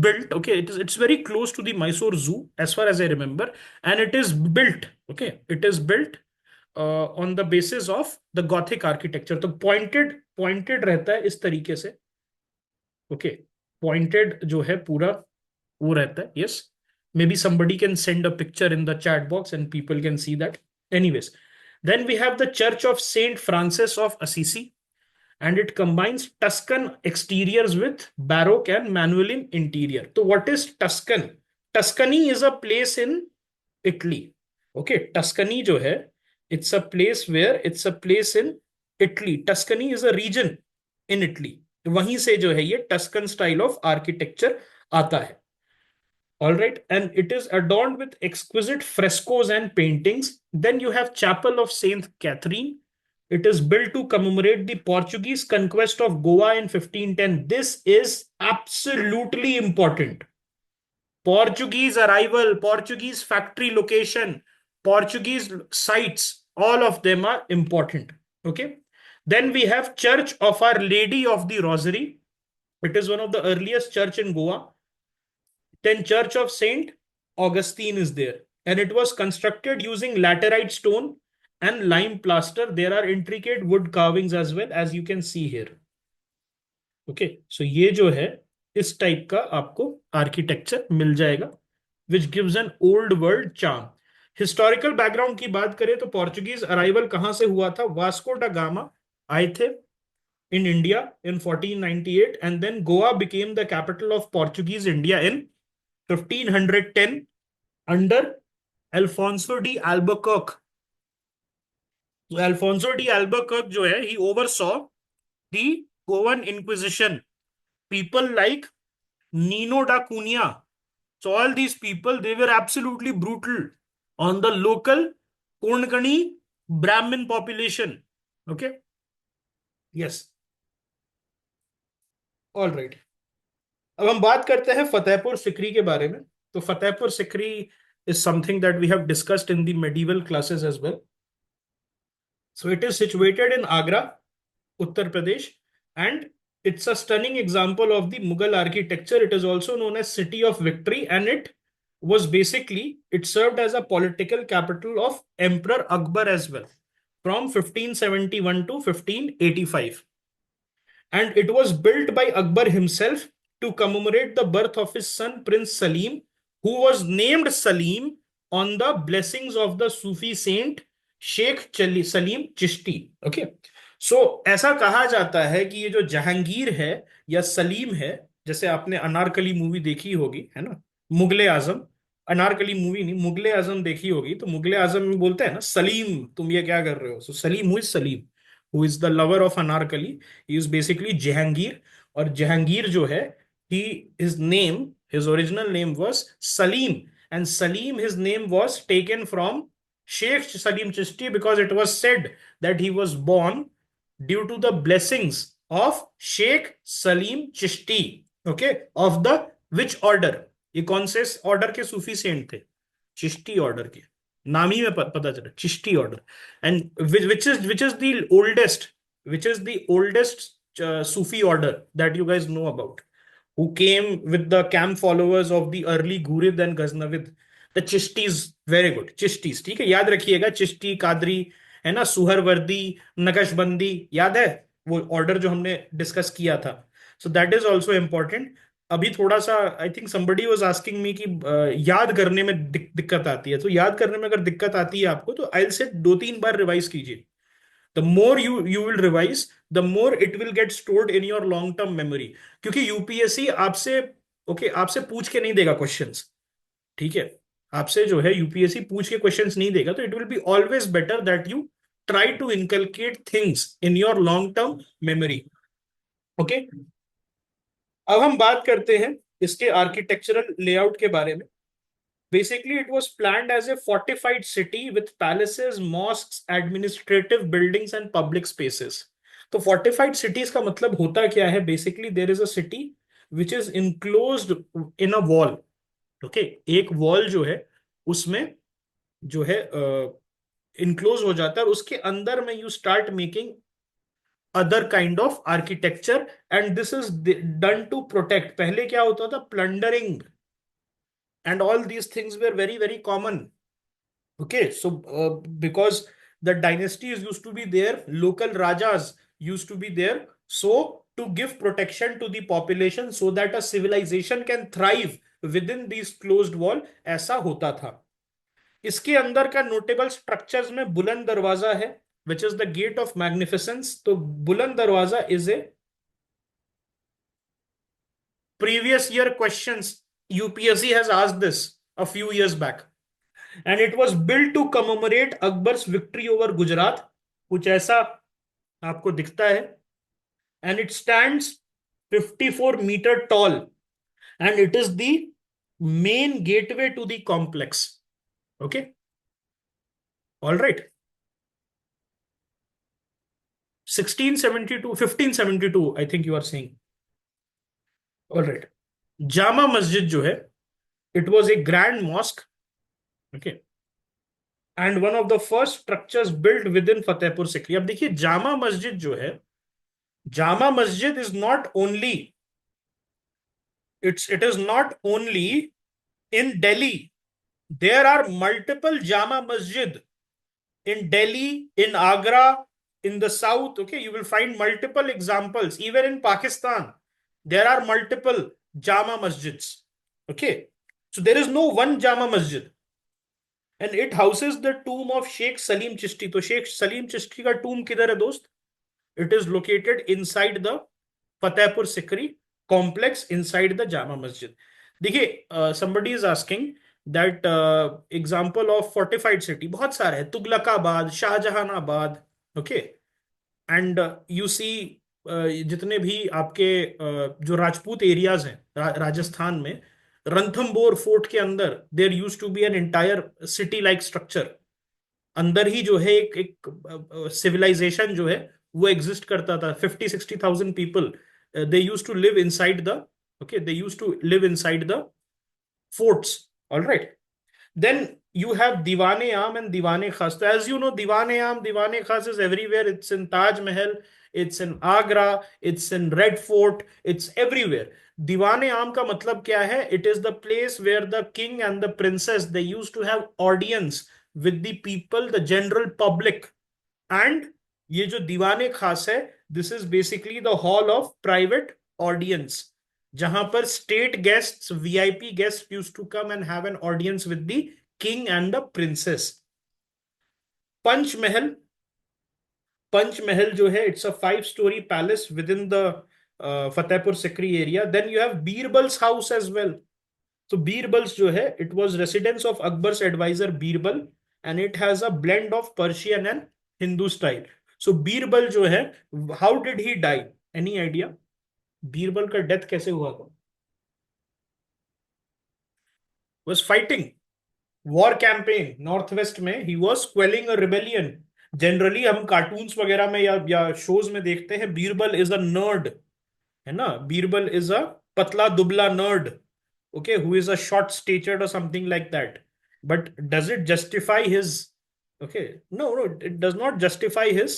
built, okay, it's very close to the Mysore Zoo as far as I remember, and it is built, okay, it is built on the basis of the Gothic architecture. तो pointed रहता है इस तरीके से, okay, pointed जो है पूरा वो रहता है, yes, maybe somebody can send a picture in the chat box and people can see that. Anyways, then we have the Church of Saint Francis of Assisi, and it combines Tuscan exteriors with Baroque and Manueline interior. So what is Tuscan? Tuscany is a place in Italy. Okay, Tuscany जो है, it's a place where, it's a place in Italy. Tuscany is a region in Italy. वहीं से जो है ये Tuscan style of architecture आता है. All right, and it is adorned with exquisite frescoes and paintings. Then you have Chapel of Saint Catherine. It is built to commemorate the Portuguese conquest of Goa in 1510. This is absolutely important. Portuguese arrival, Portuguese factory location, Portuguese sites, all of them are important. Okay. Then we have Church of Our Lady of the Rosary. It is one of the earliest church in Goa. Then Church of Saint Augustine is there, and it was constructed using laterite stone and lime plaster. There are intricate wood carvings as well, as you can see here. Okay, so ये जो है इस type का आपको architecture मिल जाएगा, which gives an old world charm. Historical background की बात करें तो पोर्चुगीज अराइवल कहां से हुआ था? वास्को डा गामा आए थे in India in 1498, and then Goa became the capital of Portuguese India in 1510 under Alfonso de Albuquerque. So Alfonso de Albuquerque जो है, he oversaw the Goan Inquisition. People like Nino da Cunha. So all these people, they were absolutely brutal on the local Konkani Brahmin population. Okay. Yes. All right. अब हम बात करते हैं फतेहपुर सिकरी के बारे में. तो Fatehpur Sikri is something that we have discussed in the medieval classes as well. So it is situated in Agra, Uttar Pradesh, and it's a stunning example of the Mughal architecture. It is also known as City of Victory, and it was basically, it served as a political capital of Emperor Akbar as well, from 1571 to 1585. And it was built by Akbar himself to commemorate the birth of his son Prince Salim, who was named Salim on the blessings of the Sufi saint Sheikh Salim Chishti. Okay. So ऐसा कहा जाता है कि ये जो जहांगीर है या सलीम है, जैसे आपने अनारकली मूवी देखी होगी, है ना, मुगले आजम, अनारकली मूवी नहीं, मुगले आजम देखी होगी, तो मुगले आजम में बोलते हैं ना, सलीम तुम ये क्या कर रहे हो, सो सलीम हुई Salim. Who is the lover of Anarkali, he is basically Jahangir. और जहांगीर जो है, he his name, his original name was Salim, and Salim his name was taken from Sheikh Salim Chishti, because it was said that he was born due to the blessings of Sheikh Salim Chishti, okay, of the which order, ये कौन से order के Sufi saint थे? Chishti order के, नाम ही में पता चला, Chishti order. And which is the oldest, which is the oldest Sufi order that you guys know about, who came with the camp followers of the early Ghurid and Ghaznavid, the Chishtis, very good, Chishtis, ठीक है, याद रखिएगा, चिश्ती, कादरी, है ना, सुहरवर्दी, नक्शबंदी, याद है वो order जो हमने डिस्कस किया था? So that is also important. अभी थोड़ा सा I think somebody was asking me कि याद करने में दिक्कत आती है, तो याद करने में अगर दिक्कत आती है आपको, तो आई से 2-3 बार रिवाइज कीजिए। The more you will revise, the more it will get stored in your long term memory, क्योंकि यूपीएससी आपसे, ओके, आपसे पूछ के नहीं देगा क्वेश्चंस, ठीक है, आपसे जो है यूपीएससी पूछ के क्वेश्चंस नहीं देगा, तो it will be always better that you try to inculcate things in your long term memory, okay. अब हम बात करते हैं इसके आर्किटेक्चरल लेआउट के बारे में। Basically, it was planned as a fortified city with palaces, mosques, administrative buildings, and public spaces. तो fortified cities का मतलब होता क्या है? Basically, there is a city which is enclosed in a wall. Okay, एक wall जो है उसमें जो है enclose हो जाता है, और उसके अंदर में you start making other kind of architecture, and this is done to protect. पहले क्या होता था? Plundering and all these things were very very common. Okay, so because the dynasties used to be there, local rajas used to be there, so to give protection to the population so that a civilization can thrive within these closed wall, ऐसा होता था। इसके अंदर का notable structures में बुलंद दरवाजा है, which is the gate of magnificence। तो बुलंद दरवाजा is a previous year questions, UPSC has asked this a few years back, and it was built to commemorate Akbar's victory over Gujarat, कुछ ऐसा आपको दिखता है, and it stands 54 meter tall, and it is the main gateway to the complex. Okay, all right, 1672, 1572 I think you are saying, all right। Jama Masjid जो है, it was a grand mosque, okay, and one of the first structures built within Fatehpur Sikri। अब देखिए, जामा मस्जिद जो है, Jama Masjid is not only, it is not only in Delhi. There are multiple Jama Masjid in Delhi, in Agra, in the south. Okay, you will find multiple examples. Even in Pakistan, there are multiple Jama Masjids. Okay, so there is no one Jama Masjid, and it houses the tomb of Sheikh Salim Chishti. तो Sheikh Salim Chishti का tomb किधर है दोस्त? It is located inside the Fatehpur Sikri complex, inside the Jama Masjid. देखिए, somebody is asking that example of fortified city, बहुत सारे हैं, Tughlaqabad, Shahjahanabad, okay, and you see जितने भी आपके जो राजपूत एरियाज हैं राजस्थान में, रणथंबोर फोर्ट के अंदर there use to be an entire city like structure, अंदर ही जो है एक सिविलाइजेशन जो है वो एग्जिस्ट करता था। 50-60,000 people, they used to live inside the, okay, they used to live inside the forts, all right। Then you have Diwane Am and Diwane Khas. So as you know, Diwane Am, Diwane Khas is everywhere. It's in Taj Mahal, it's in Agra, it's in Red Fort, it's everywhere। Diwane Am का मतलब क्या है? It is the place where the king and the princess, they used to have audience with the people, the general public। And ये जो दीवाने खास है, this is basically the hall of private audience, जहां पर state guests, VIP guest used to come and have an audience with the king and the princess. Panchmahal, Panchmahal जो है, it's a 5 story palace within the Fatehpur Sikri area. Then you have Birbal's house as well. तो बीरबल्स जो है, it was residence of Akbar's adviser Birbal, and it has a blend of Persian and Hindu style. So Birbal जो है, how did he die, any idea? Birbal का death कैसे हुआ था? Was fighting war campaign north west में, he was quelling a rebellion. Generally हम cartoons वगैरह में या शोज में देखते हैं बीरबल इज अ नर्ड, है ना, बीरबल इज अ पतला दुबला nerd, okay, who is a short statured or something like that. But does it justify his, okay, no, it does not justify his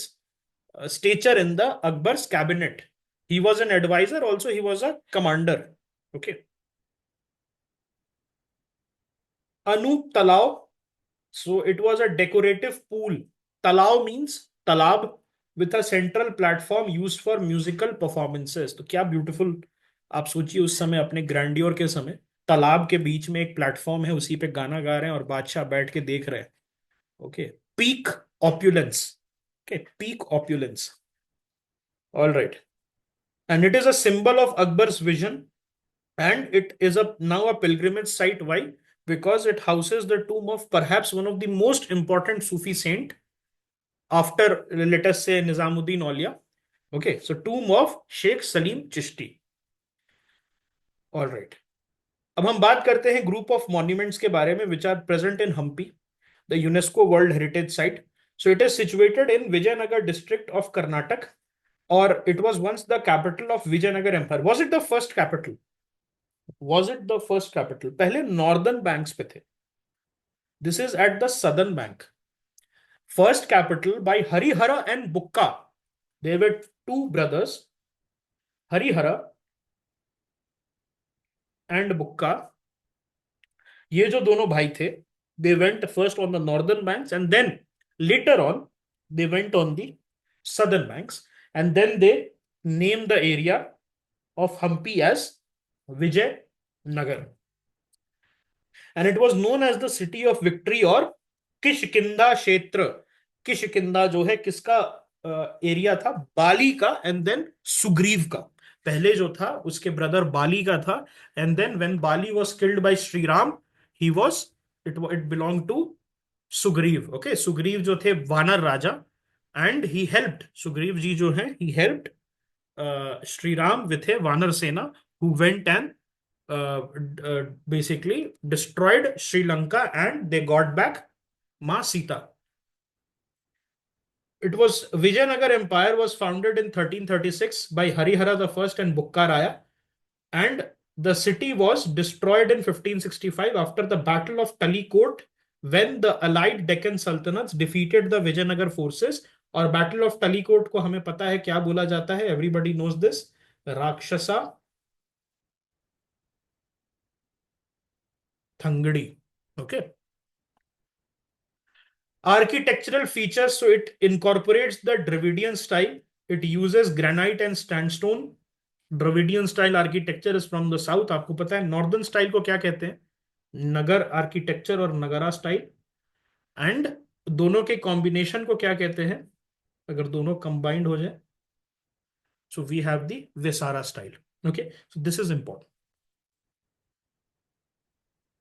stature in the Akbar's cabinet. He was an advisor, also he was a commander. Okay. Anup Talao, so it was a decorative pool. Talao means talab with a central platform used for musical performances. तो क्या beautiful, आप सोचिए उस समय अपने grandeur के समय तालाब के बीच में एक प्लेटफॉर्म है, उसी पे गाना गा रहे हैं और बादशाह बैठ के देख रहे हैं। Okay, peak opulence, okay, peak opulence, all right. And it is a symbol of Akbar's vision, and it is a now a pilgrimage site. Why? Because it houses the tomb of perhaps one of the most important Sufi saint after, let us say, Nizamuddin Aulia. Okay, so tomb of Sheikh Salim Chishti. All right. अब हम बात करते हैं group of monuments के बारे में which are present in Hampi, the UNESCO world heritage site. So it is situated in Vijayanagar district of Karnataka, और it was once the capital of Vijayanagar empire. Was it the first capital? Was it the first capital? पहले northern banks पे थे. This is at the southern bank. First capital by Harihara and Bukka. They were two brothers, Harihara and Bukka. ये जो दोनों भाई थे, they went first on the northern banks and then later on they went on the southern banks, and then they named the area of Hampi as Vijay Nagar, and it was known as the city of victory और किशकिंदा क्षेत्र. किशकिंदा जो है किसका area था? बाली का, and then Sugriva का. पहले जो था उसके ब्रदर बाली का था, and then when Bali was killed by Shri Ram, he was, it belong to Sugriva. Okay, Sugriva जो थे vanar raja, and he helped, Sugriva ji जो है he helped Shri Ram with a vanar sena, who went and basically destroyed Sri Lanka, and they got back Ma Sita. It was Vijayanagar Empire was founded in 1336 by Harihara the First and Bukka Raya, and the city was destroyed in 1565 after the Battle of Talikot, when the allied Deccan Sultanates defeated the Vijayanagar forces. और battle of Talikota को हमें पता है क्या बोला जाता है, everybody knows this, Rakshasa Tangadi. Okay. Architectural features, so it incorporates the Dravidian style. It uses granite and sandstone. Dravidian style architecture is from the south. आपको पता है नॉर्दर्न स्टाइल को क्या कहते हैं? नगर आर्किटेक्चर और नगरा स्टाइल. एंड दोनों के कॉम्बिनेशन को क्या कहते हैं अगर दोनों कंबाइंड हो जाए? So we have the Vesara style. Okay, so this is important.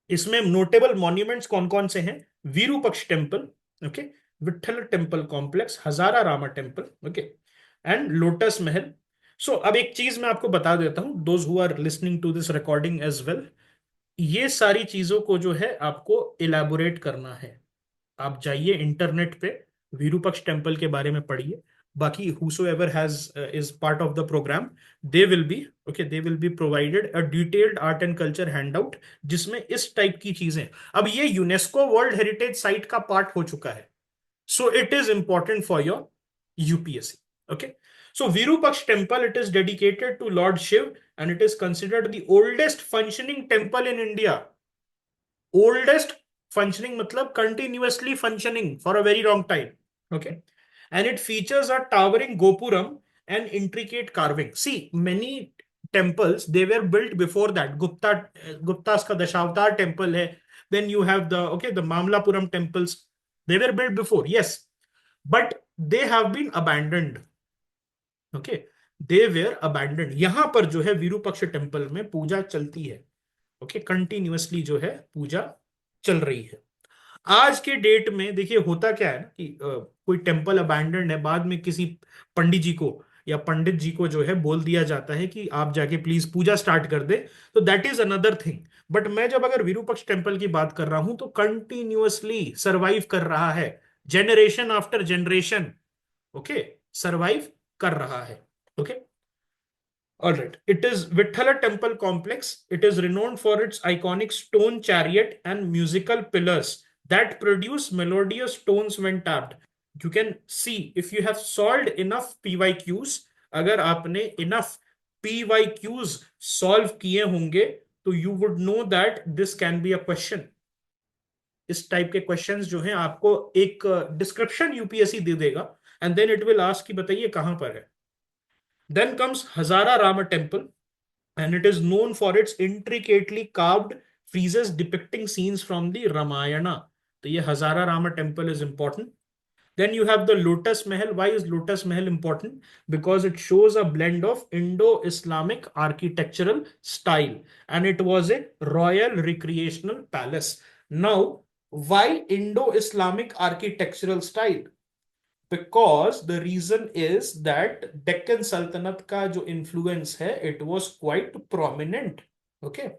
इसमें नोटेबल मॉन्यूमेंट्स कौन कौन से हैं? Virupaksha temple, okay, Vitthala temple complex, Hazara Rama temple, okay, and lotus Mahal. So अब एक चीज मैं आपको बता देता हूं, those who are listening to this recording as well, ये सारी चीजों को जो है आपको इलेबोरेट करना है. आप जाइए इंटरनेट पे, विरूपक्ष टेम्पल के बारे में पढ़िए. बाकी whosoever has is part of the program, they will be, okay, they will be provided a detailed art and culture handout जिसमें इस टाइप की चीजें. अब ये यूनेस्को वर्ल्ड हेरिटेज साइट का पार्ट हो चुका है, so it is important for your UPSC. Okay, so Virupaksh temple, it is dedicated to Lord Shiv, and it is considered the oldest functioning temple in India. Oldest functioning मतलब continuously functioning for a very long time. Okay, and it features a towering gopuram and intricate carving. See, many temples they were built before that. Gupta's का Dashavatar temple है. Then you have the, okay, the Mamlapuram temples. They were built before, yes, but they have been abandoned. Okay, they were abandoned. यहां पर जो है Virupaksha temple में पूजा चलती है. Okay, continuously जो है पूजा चल रही है. आज के डेट में देखिए होता क्या है ना कि कोई टेम्पल अबैंडन्ड है, बाद में किसी पंडित जी को या पंडित जी को जो है बोल दिया जाता है कि आप जाके प्लीज पूजा स्टार्ट कर दे, तो that is another thing. But मैं जब अगर विरूपक्ष टेम्पल की बात कर रहा हूं तो कंटिन्यूअसली सरवाइव कर रहा है, generation after generation. Okay, survive कर रहा है। Okay, all right. It is Vithala Temple Complex. It is renowned for its iconic stone chariot and musical pillars that produce melodious tones when tapped. You can see if you have solved enough PYQs, अगर आपने enough PYQs solve किए होंगे, तो you would know that this can be a question. इस type के questions जो हैं आपको एक डिस्क्रिप्शन यूपीएससी दे देगा, and then it will ask कि बताइए कहां पर है। Then comes Hazara Rama temple, and it is known for its intricately carved friezes depicting scenes from the Ramayana. तो ये Hazara Rama temple is important. Then you have the Lotus Mahal. Why is Lotus Mahal important? Because it shows a blend of Indo-Islamic architectural style, and it was a royal recreational palace. Now, why Indo-Islamic architectural style? Because the reason is that Deccan Sultanate का जो influence है, it was quite prominent. Okay,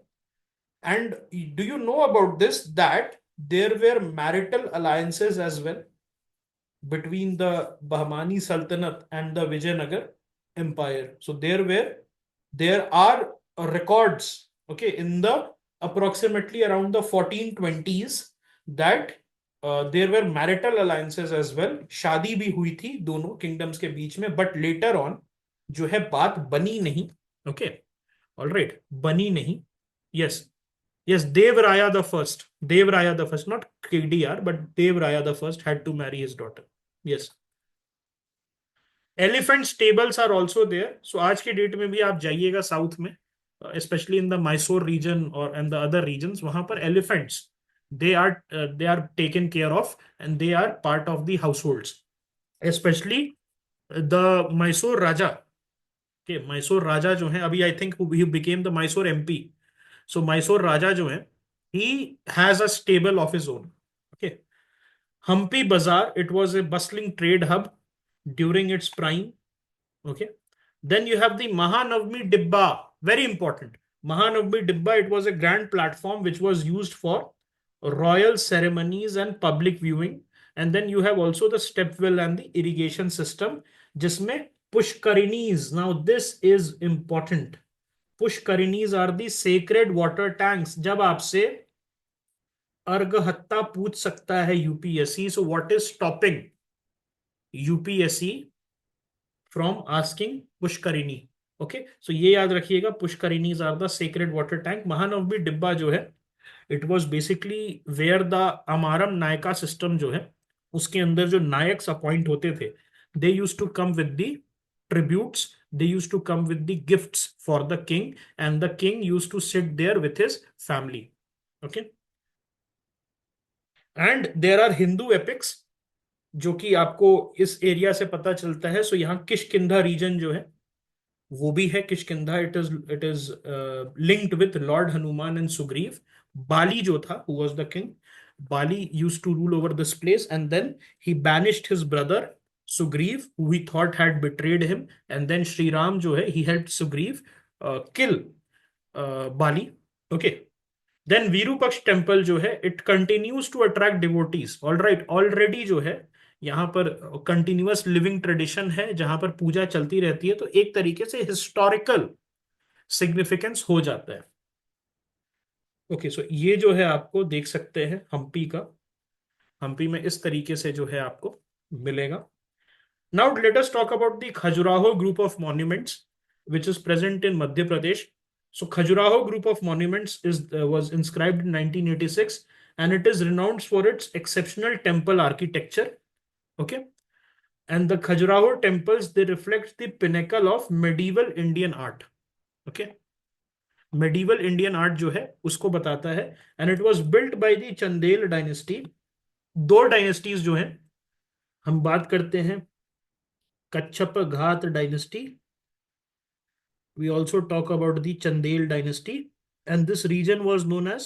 and do you know about this that there were marital alliances as well between the Bahmani Sultanate and the Vijayanagar Empire? So there are records, okay, in the approximately around the 1420s that there were marital alliances as well, शादी भी हुई थी दोनों kingdoms के बीच में, but later on जो है बात बनी नहीं। ओके, ऑलराइट, बनी नहीं। Yes, yes, Devaraya the first, Devaraya the first, not KDR but Devaraya the first had to marry his daughter. Yes, elephant stables are also there. So आज के डेट में भी आप जाइएगा साउथ में, specially in the Mysore region और एंड द अदर रीजन्स, वहां पर elephants they are taken care of and they are part of the households, especially the Mysore Raja. Okay, Mysore Raja जो है अभी, I think he became the Mysore MP. So Mysore Raja जो है, he has a stable of his own. Okay, Hampi Bazaar, it was a bustling trade hub during its prime. Okay, then you have the Mahanavami Dibba, very important. Mahanavami Dibba, it was a grand platform which was used for royal ceremonies and public viewing. And then you have also the stepwell and the irrigation system, जिसमें pushkarinis. Now this is important. Pushkarinis are the sacred water tanks. जब आपसे अर्घहत्ता पूछ सकता है UPSC, so what is stopping UPSC from asking pushkarini? Okay, so ये याद रखिएगा, pushkarinis are the sacred water tank. Mahanavami Dibba जो है, it was basically where the Amaram Nayaka system जो है, उसके अंदर जो नायक्स अपॉइंट होते थे, they use to come with the tributes, they used to come with the gifts for the king, and the king used to sit there with his family. Okay, and there are Hindu epics जो कि आपको इस area से पता चलता है। सो यहाँ Kishkindha reason जो है वो भी है Kishkindha, it is linked with lord Hanuman and Sugriva. Bali जो था, who was the king, Bali used to rule over this place, and then he banished his brother Sugriva, who he thought had betrayed him, and then Shri Ram जो है, he helped Sugriva kill Bali. Okay, then Virupaksha temple जो है, it continues to attract devotees. All right, already जो है यहाँ पर continuous living tradition है जहां पर पूजा चलती रहती है, तो एक तरीके से हिस्टोरिकल सिग्निफिकेंस हो जाता है। ओके, सो ये जो है आपको देख सकते हैं हम्पी का, हम्पी में इस तरीके से जो है आपको मिलेगा। Now let us talk about the Khajuraho group of monuments which is present in Madhya Pradesh. So Khajuraho group of monuments was inscribed in 1986, and it is renowned for its exceptional temple architecture. Okay, and the Khajuraho temples, they reflect the pinnacle of medieval Indian art. Okay, medieval Indian art जो है उसको बताता है, and it was built by the Chandel dynasty. दो dynasties जो हैं, हम बात करते हैं कच्छप घात dynasty, we also talk about the Chandel dynasty, and this region was known as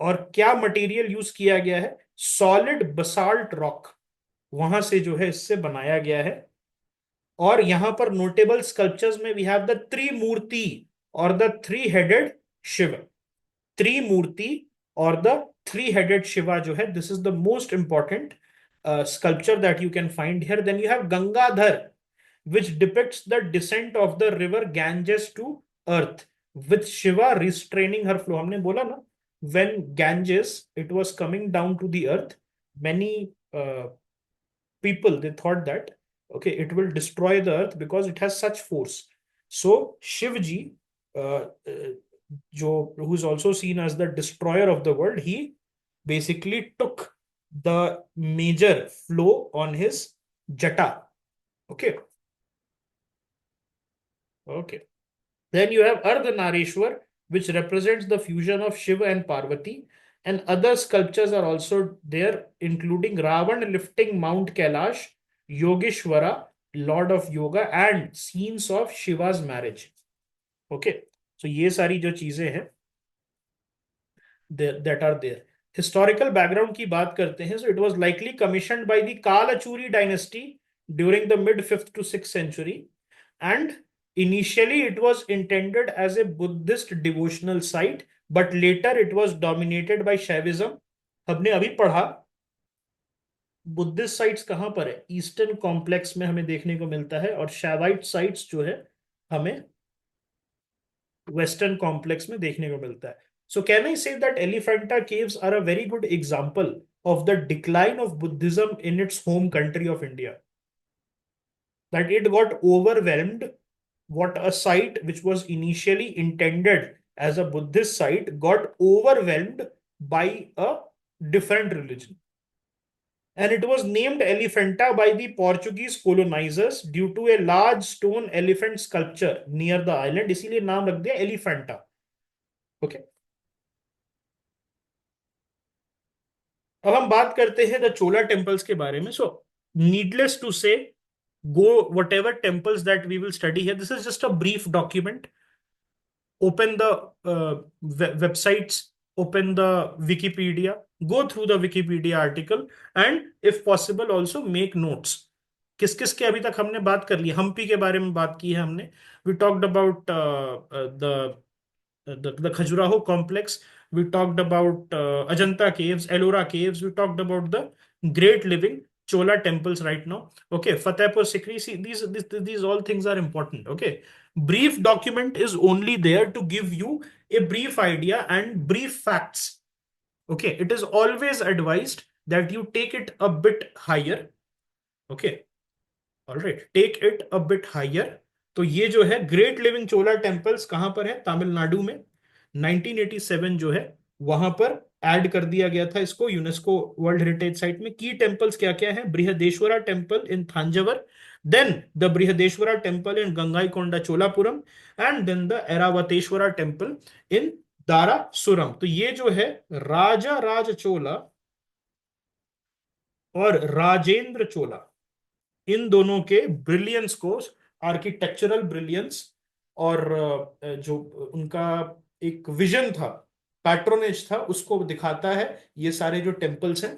और क्या मटेरियल यूज किया गया है? सॉलिड बसाल्ट रॉक, वहां से जो है इससे बनाया गया है। और यहां पर नोटेबल स्कल्पचर्स में वी हैव द त्रिमूर्ति और द थ्री हेडेड शिव। त्रिमूर्ति और द थ्री हेडेड शिवा जो है, this is the most important sculpture that you can find here. Then you have Gangadhar, which depicts the descent of the river Ganges to earth, with Shiva restraining her flow. हमने बोला ना, when Ganges it was coming down to the earth, many people they thought that okay, it will destroy the earth because it has such force. So Shivji, who is also seen as the destroyer of the world, he basically took the major flow on his jata. Okay. Okay. Then you have Ardhanarishwar, which represents the fusion of Shiva and Parvati. And other sculptures are also there, including Ravan lifting Mount Kailash, Yogeshwara, Lord of Yoga, and scenes of Shiva's marriage. Okay. So ये सारी जो चीजें हैं that are there. Historical background की बात करते हैं. So it was likely commissioned by the Kalachuri dynasty during the mid 5th to 6th century. And initially it was intended as a Buddhist devotional site, but later it was dominated by Shaivism. हमने अभी पढ़ा Buddhist sites कहाँ पर है, eastern complex में हमें देखने को मिलता है, और शैवाइट साइट्स जो है हमें वेस्टर्न कॉम्प्लेक्स में देखने को मिलता है. So can I say that Elephanta caves are a very good example of the decline of Buddhism in its home country of India? That it got overwhelmed. What a site which was initially intended as a Buddhist site got overwhelmed by a different religion. And it was named Elephanta by the Portuguese colonizers due to a large stone elephant sculpture near the island. इसीलिए नाम रख दिया Elephanta. Okay. अब हम बात करते हैं the Chola temples के बारे में. सो नीडलेस टू से, go whatever temples that we will study here, this is just a brief document. Open the websites, open the Wikipedia, go through the Wikipedia article, and if possible also make notes. किस किस के अभी तक हमने बात कर ली? हम्पी के बारे में बात की है हमने. We talked about the Khajuraho complex. We talked about Ajanta caves, Ellora caves. We talked about the great living Chola temples right now. Okay, Fatehpur Sikri. See, these all things are important. Okay, brief document is only there to give you a brief idea and brief facts. Okay, it is always advised that you take it a bit higher. Okay, all right, take it a bit higher. तो ये जो है great living चोला temples कहां पर है? तमिलनाडु में. 1987 जो है वहां पर ऐड कर दिया गया था इसको यूनेस्को वर्ल्ड हेरिटेज साइट में. की टेम्पल्स क्या क्या है? Brihadeshwara temple in Thanjavur, then the Brihadeshwara temple in Gangaikonda Cholapuram, and then the Airavateshwara temple in Darasuram. तो ये जो है राजा राज चोला और राजेंद्र चोला, इन दोनों के ब्रिलियंस को, आर्किटेक्चरल ब्रिलियंस और जो उनका एक विजन था, पैट्रोनेज था, उसको दिखाता है ये सारे जो टेम्पल्स हैं.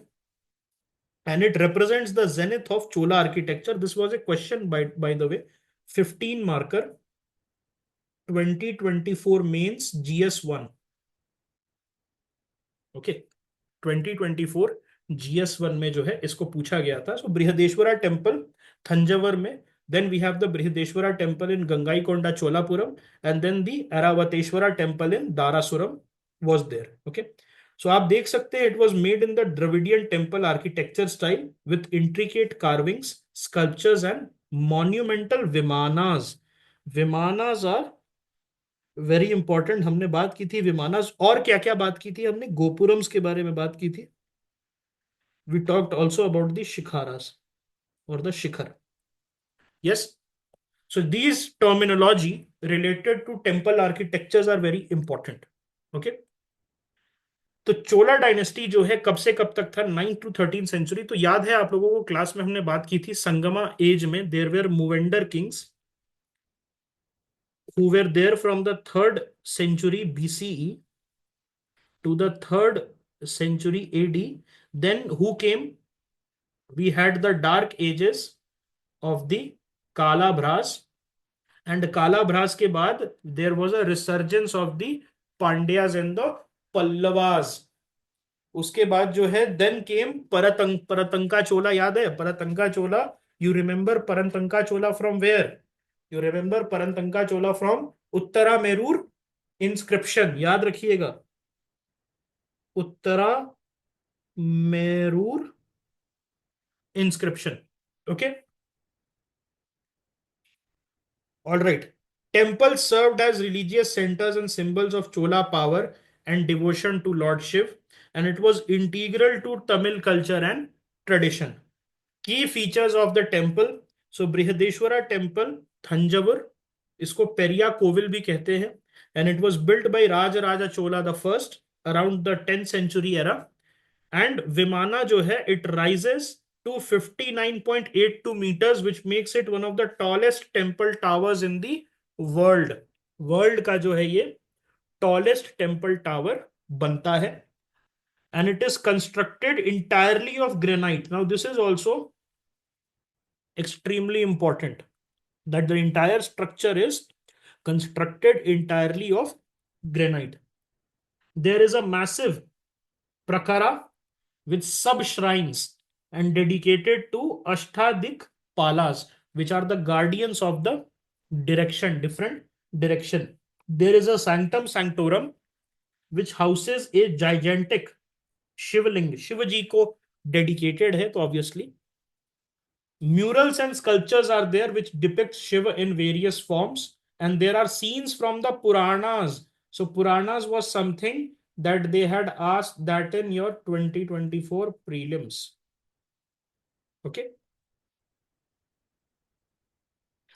And it represents the zenith of Chola architecture. This was a question by the way. 15 marker 2024 mains GS1. Okay, 2024 GS1 में जो है इसको पूछा गया था. सो बृहदेश्वरा टेम्पल थंजावर में, then we have the Brihadeshwara temple in Gangaikonda Cholapuram, and then the Aravateshwara temple in Darasuram was there. Okay, so आप देख सकते हैं it was made in the Dravidian temple architecture style with intricate carvings, sculptures and monumental vimanas. Vimanas are very important. हमने बात की थी विमानास, और क्या क्या बात की थी हमने? गोपुरम्स के बारे में बात की थी. We talked also about the shikharas और the shikhara. Yes. So these terminology related to temple architectures are very important. Okay. तो चोला डायनेस्टी जो है कब से कब तक था? 9th to 13th century. तो याद है आप लोगों को क्लास में हमने बात की थी संगमा एज में there were Muvendar kings who were there from the 3rd century BCE to the 3rd century AD. Then who came? We had the dark ages of the Kalabhras, and Kalabhras के बाद there was a resurgence of the Pandyas and the Pallavas. उसके बाद जो है then came Paratanka Chola. याद है Paratanka Chola? You remember Paratanka Chola from where? You remember Paratanka Chola from Uttara Merur inscription. याद रखिएगा, Uttara Merur inscription. Okay. All right. Temples served as religious centers and symbols of Chola power and devotion to Lord Shiv, and it was integral to Tamil culture and tradition. Key features of the temple. So Brihadeshwara temple, Thanjavur, इसको पेरिया कोविल भी कहते हैं, and it was built by Rajaraja Chola the first around the 10th century era. And Vimana जो है, it rises to 59.82 meters, which makes it one of the tallest temple towers in the world. World का जो है ये tallest temple tower बनता है, and it is constructed entirely of granite. Now this is also extremely important, that the entire structure is constructed entirely of granite. There is a massive prakara with sub shrines and dedicated to Ashtadik Palas, which are the guardians of the different direction. There is a Sanctum Sanctorum which houses a gigantic शिवलिंग, शिवजी को dedicated है, तो obviously murals and sculptures are there which depict Shiva in various forms, and there are scenes from the Puranas. So Puranas was something that they had asked that in your 2024 prelims. Okay.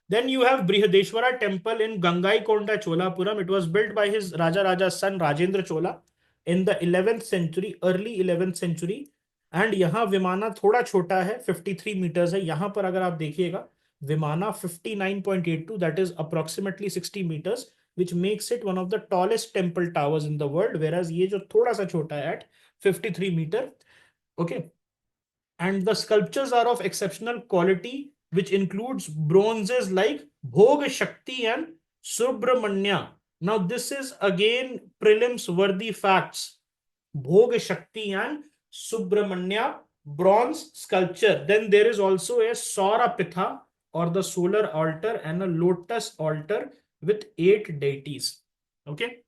Then you have Brihadeshwara temple in Gangaikonda, Cholapuram. It was built by his Raja's son Rajendra Chola in the 11th century, early 11th century. And यहाँ विमाना थोड़ा छोटा है, 53 metres है. यहाँ पर अगर आप देखिएगा vimana 59.82, that is approximately 60 meters, which makes it one of the tallest temple towers in the world, whereas ये जो थोड़ा सा छोटा है at 53 meter. Okay. And the sculptures are of exceptional quality, which includes bronzes like Bhog Shakti and Subramanya. Now this is again prelims worthy facts. Bhog Shakti and Subramanya bronze sculpture. Then there is also a Saura Pitha, or the solar altar, and a lotus altar with 8 deities. Okay.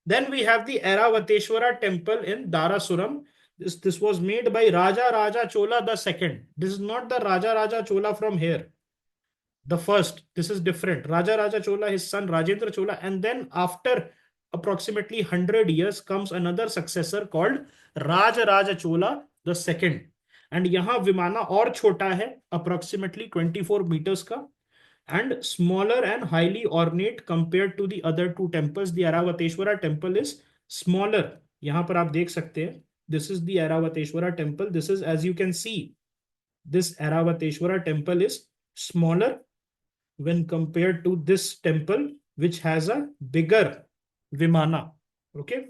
Then we have the Airavateshwara temple in Darasuram. This was made by Raja Chola the second. This is not the Raja Chola from here, the first. This is different. Raja Chola, his son Rajendra Chola, and then after approximately 100 years comes another successor called Raja Chola the second. And यहाँ विमाना और छोटा है, approximately 24 meters का, and smaller and highly ornate compared to the other two temples. The Airavateshwara temple is smaller. यहाँ पर आप देख सकते हैं, this is the Airavateshwara temple. This is, as you can see, this Airavateshwara temple is smaller when compared to this temple, which has a bigger Vimana. Okay.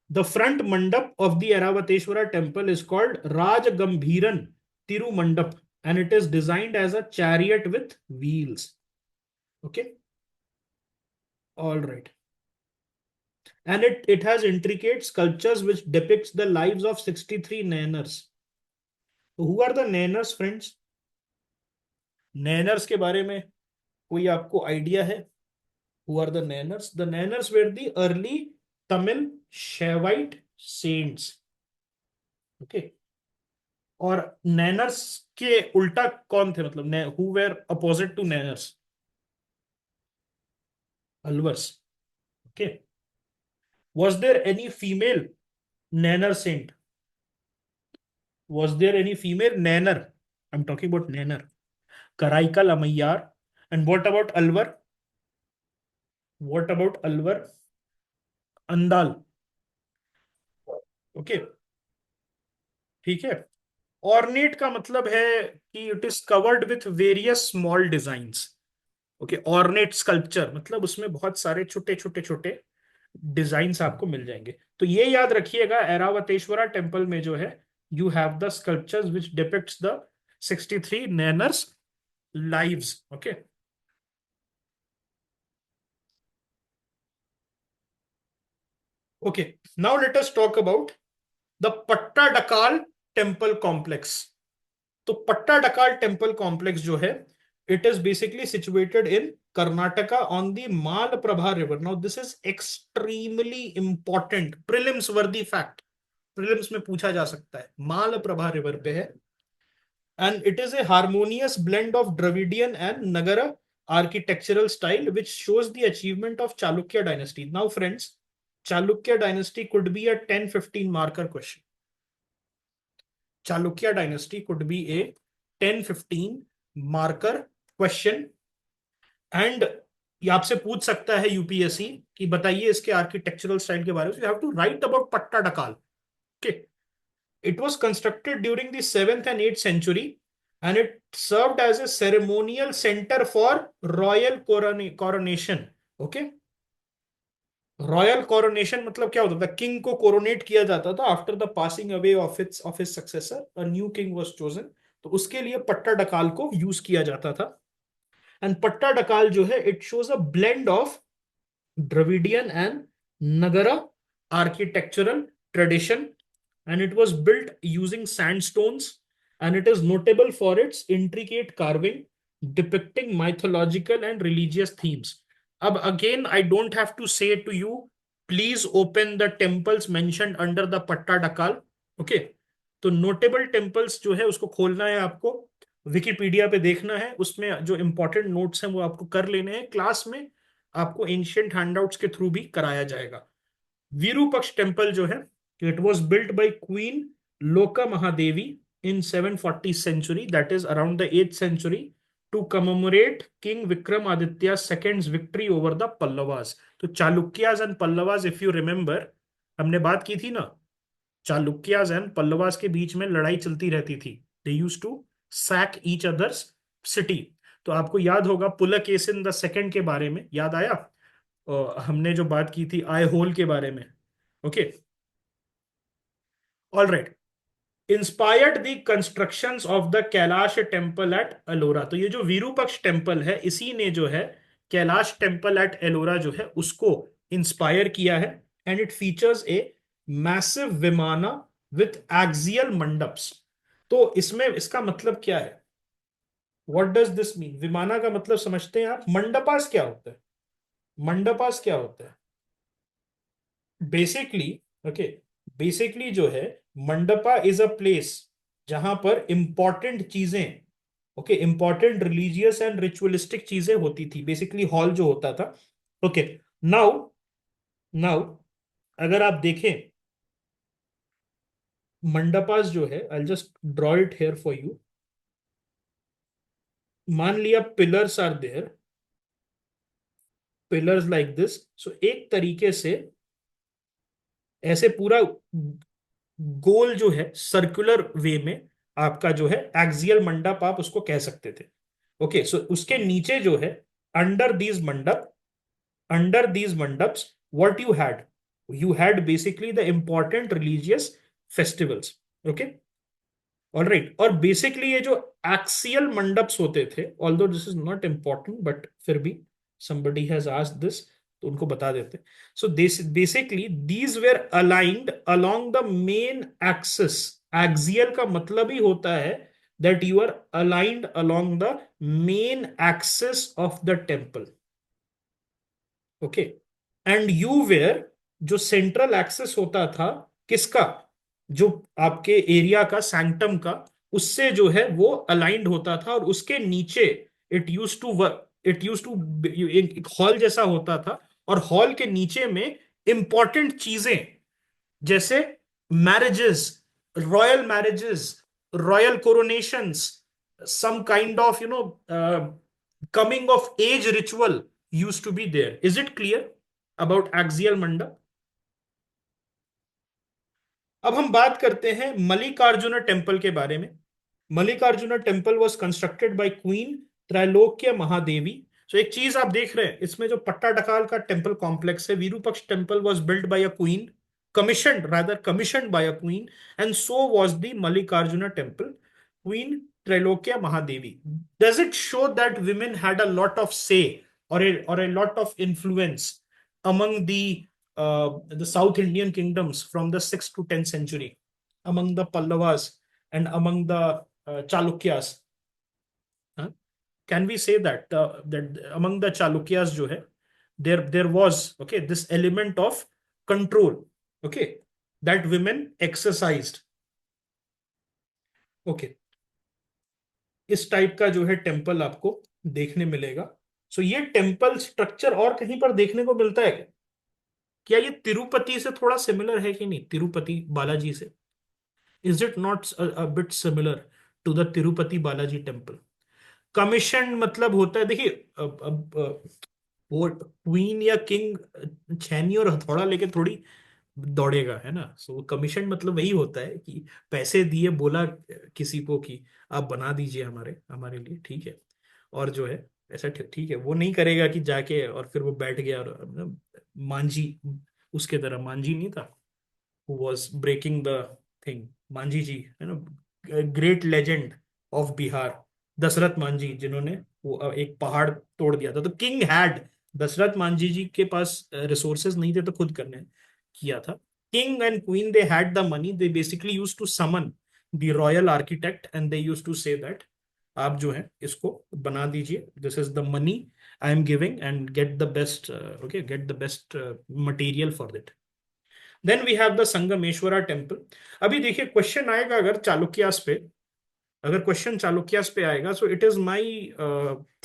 The front mandap of the Airavateshwara temple is called Rajgambhiran Tirumandap, and it is designed as a chariot with wheels. Okay. All right. And it has intricate sculptures which depicts the lives of 63 nainers. Who are the nainers, friends? Nainers के बारे में कोई आपको idea है? Who are the nainers? The nainers were the early Tamil Shaivite saints. Okay. और nainers के उल्टा कौन थे, मतलब who were opposite to nainers? Alvars. Okay. Was there any female nainer saint? Was there any female nainer? I'm talking about nainer. Karaikal Ammayyar. And what about Alvar? What about Alvar? Andal. Okay. ठीक है. Ornate का मतलब है कि it is covered with various small designs. Okay. Ornate sculpture मतलब उसमें बहुत सारे छोटे छोटे छोटे डिजाइन्स आपको मिल जाएंगे। तो ये याद रखिएगा, ऐरावतेश्वरा टेम्पल में जो है you have the sculptures which depicts the 63 Nayanars lives. Okay, okay, now let us talk about the Pattadakal temple complex. तो पट्टाडकाल टेम्पल कॉम्प्लेक्स जो है, it is basically situated in Karnataka on the Malaprabha river. Now this is extremely important prelims worthy fact, prelims में पूछा जा सकता है, Malaprabha river पे है। And it is a harmonious blend of Dravidian and Nagara architectural style which shows the achievement of Chalukya dynasty. Now friends, Chalukya dynasty could be a 10-15 marker question. Chalukya dynasty could be a 10-15 marker question. And ये आपसे पूछ सकता है UPSC कि बताइए इसके architectural style के बारे में, you have to write about Pattadakal. Okay, it was constructed during the 7th and 8th century and it served as a ceremonial center for royal coronation. Okay, royal coronation मतलब क्या होता था, king को coronet किया जाता था after the passing away of his successor, a new king was chosen. तो उसके लिए पट्टा डकाल को यूज किया जाता था। एंड पट्टा डकाल जो है, it shows a blend of Dravidian and Nagara architectural tradition, and it was built using sandstones, and it is notable for its intricate carving depicting mythological and religious themes. अब again I don't have to say to you, please open the temples mentioned under the patta dakal. Okay, तो notable temples जो है उसको खोलना है आपको, Wikipedia पे देखना है, उसमें जो इंपॉर्टेंट नोट्स हैं वो आपको कर लेने हैं। क्लास में आपको एंशियंट हैंडआउट्स के थ्रू भी कराया जाएगा। विरूपक्ष टेम्पल जो है, it was built by queen Loka Mahadevi in 740 century, that is around the 8th century, to commemorate king Vikramaditya second's victory over the Pallavas. तो Chalukyas and Pallavas, if you remember, हमने बात की थी ना, चालुक्याज एंड पल्लवास के बीच में लड़ाई चलती रहती थी। They use to sack each others city. तो आपको याद होगा पुलकेशिन द सेकंड के बारे में, याद आया? हमने जो बात की थी आई होल के बारे में। Okay, all right, inspired the constructions of the Kailash temple at Ellora. तो ये जो विरूपक्ष टेम्पल है, इसी ने जो है कैलाश टेम्पल एट एलोरा जो है उसको इंस्पायर किया है। And it features a massive vimana with axial mandaps. तो इसमें इसका मतलब क्या है, what does this mean? Vimana का मतलब समझते हैं आप, मंडपास क्या होता है? मंडपास क्या होता है बेसिकली? ओके, बेसिकली जो है, मंडपा इज अ प्लेस जहां पर इंपॉर्टेंट चीजें, okay, important religious and ritualistic चीजें होती थी, बेसिकली हॉल जो होता था। ओके, नाउ नाउ अगर आप देखें मंडपास जो है, I just draw it here for you. मान लिया pillars are there, pillars like this, so एक तरीके से ऐसे पूरा गोल जो है सर्कुलर वे में आपका जो है एक्सियल मंडप आप उसको कह सकते थे। ओके, सो उसके नीचे जो है, अंडर दीज मंडप, under these mandaps, what you had basically the important religious festivals. Okay, all right, और बेसिकली ये जो एक्सियल मंडप्स होते थे, although this is not important but फिर भी somebody has asked this, तो उनको बता देते। So basically these were aligned along the main axis. Axial का मतलब ही होता है that you are aligned along the main axis of the temple. Okay, and you were, जो सेंट्रल एक्सिस होता था किसका, जो आपके एरिया का, सैंक्टम का, उससे जो है वो अलाइंड होता था। और उसके नीचे इट यूज टू एक हॉल जैसा होता था, और हॉल के नीचे में इंपॉर्टेंट चीजें जैसे marriages, royal marriages, royal coronations, some kind of coming of age ritual used to be there. Is it clear about axial mandap? अब हम बात करते हैं मल्लिकार्जुन टेम्पल के बारे में। Mallikarjun temple was constructed by Queen त्रैलोक्य महादेवी। सो एक चीज आप देख रहे हैं इसमें, जो पट्टाडकाल का टेम्पल कॉम्प्लेक्स है, Virupaksha temple was built by a queen, commissioned by a queen, and so was the Mallikarjuna temple, Queen Trailokya Mahadevi. Does it show that women had a lot of say, or a lot of influence among the South Indian kingdoms from the 6th to 10th century, among the Pallavas and among the Chalukyas? Huh? Can we say that that among the Chalukyas जो है, there was, okay, this element of control, okay, that women exercised. Okay, इस type का जो है temple आपको देखने मिलेगा. सो ये टेम्पल स्ट्रक्चर और कहीं पर देखने को मिलता है क्या? क्या ये तिरुपति से थोड़ा सिमिलर है कि नहीं, तिरुपति बालाजी से? Is it not bit similar to the Tirupati Balaji temple? Commission मतलब होता है, देखिए, अब वो क्वीन या किंग छेनी और हथौड़ा लेके थोड़ी दौड़ेगा, है ना. सो कमीशन मतलब वही होता है कि पैसे दिए, बोला किसी को कि आप बना दीजिए हमारे हमारे लिए, ठीक है, और जो है ऐसा ठीक है, वो नहीं करेगा कि जाके और फिर वो बैठ गया और मांझी, उसके तरह मांझी नहीं था, who was breaking the thing, Manjhi ji, है ना, great legend of Bihar, Dasharath Manjhi, जिन्होंने वो एक पहाड़ तोड़ दिया था. तो किंग हैड, दशरथ मांझी जी के पास रिसोर्सेज नहीं थे तो खुद करने किया था. King and queen, they had the money, they basically use to summon the royal architect and they use to say that आप जो है इसको बना दीजिए, this is the money I am giving and get the best, okay, get the best material for that. Then we have the Sangameshwara temple. अभी देखिए question आएगा अगर चालुक्यास पे, अगर क्वेश्चन चालुक्यास पे आएगा, so it is my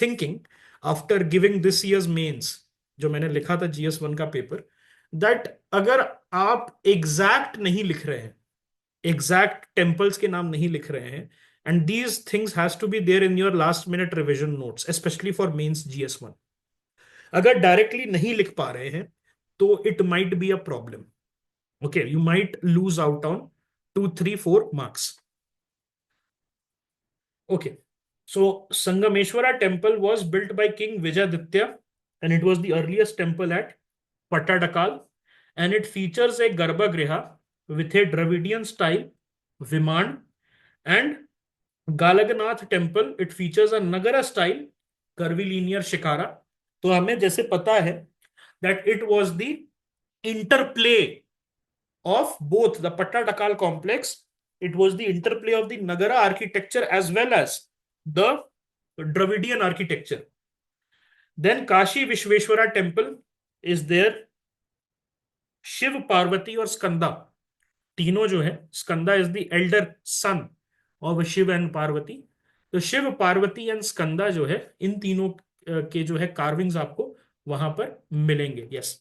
thinking after giving this years mains, जो मैंने लिखा था GS1 का पेपर, दैट अगर आप एग्जैक्ट नहीं लिख रहे हैं, एग्जैक्ट टेम्पल्स के नाम नहीं लिख रहे हैं, and these things has to be there in your last minute revision notes, specially for mains GS1, अगर डायरेक्टली नहीं लिख पा रहे हैं तो it might be a problem. Okay, you might lose out on 2, 3, 4 marks. Okay, so Sangameshwara temple was built by King Vijayaditya, and it was the earliest temple at Pattadakal, and it features a Garbhagriha with a Dravidian style Viman, and Galaganath temple, it features a Nagara style curvilinear shikara. तो हमें जैसे पता है that it was the interplay of both the Patadakal complex. It was the interplay of the Nagara architecture as well as the Dravidian architecture. Then Kashi Vishveshwara temple is there. Shiv Parvati और स्कंदा, तीनों जो है, Skanda is the elder son of Shiva and Parvati. तो Shiva Parvati and skandha जो है, इन तीनों के जो है कार्विंग्स आपको वहां पर मिलेंगे. Yes.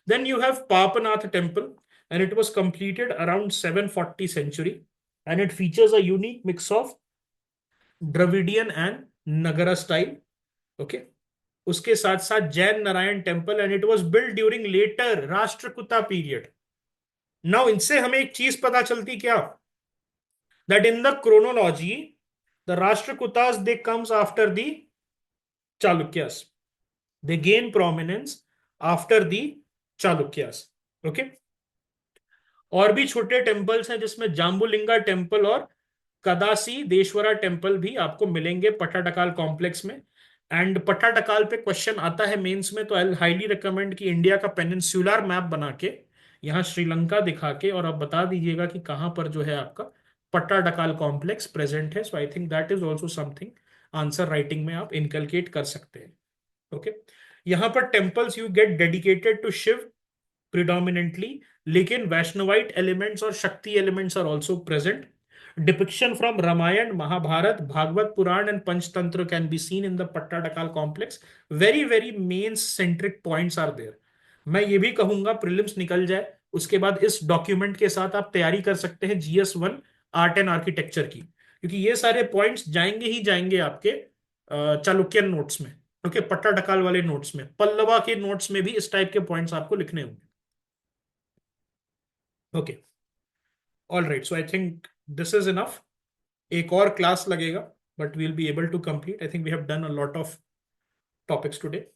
Then you have Papanath temple, and it was completed around 740 century, and it features a unique mix of Dravidian and Nagara style. Okay. उसके साथ साथ Jain Narayan temple, and it was build during later Rashtrakuta period. Now इनसे हमें एक चीज पता चलती क्या, that in the chronology the Rashtrakutas, they comes after the Chalukyas. They gain prominence after the Chalukyas. Okay. और भी छोटे टेम्पल्स हैं जिसमें जाम्बुलिंगा टेम्पल और कदासी देश्वरा टेम्पल भी आपको मिलेंगे पट्टाडकाल कॉम्प्लेक्स में. एंड पट्टाडकाल पे क्वेश्चन आता है मेंस में, तो आई हाईली रिकमेंड कि इंडिया का पेनिनसुलर मैप बना के यहाँ श्रीलंका दिखा के और आप बता दीजिएगा कि कहाँ पर जो है आपका पट्टाडकाल कॉम्प्लेक्स प्रेजेंट है. So I think that is also something answer writing में आप इनकलकेट कर सकते हैं. ओके. यहाँ पर temples you get dedicated to Shiva predominantly, लेकिन वैष्णवाइट एलिमेंट्स और Shakti elements are also present. Depiction from Ramayana, Mahabharata, Bhagavata Purana and Panchatantra can be seen in the Pattadakal complex. Very very main centric points are there. मैं ये भी कहूंगा प्रीलिम्स निकल जाए उसके बाद इस डॉक्यूमेंट के साथ आप तैयारी कर सकते हैं GS1 आर्ट एंड आर्किटेक्चर की, क्योंकि ये सारे पॉइंट्स जाएंगे ही जाएंगे आपके चालुक्यन नोट्स में. ओके. पट्टाडकाल वाले नोट्स में, पल्लवा के नोट्स में भी इस टाइप के पॉइंट्स आपको लिखने होंगे. Okay. All right. So I think this is enough. एक और क्लास लगेगा, but we'll be able to complete. I think we have done a lot of topics today.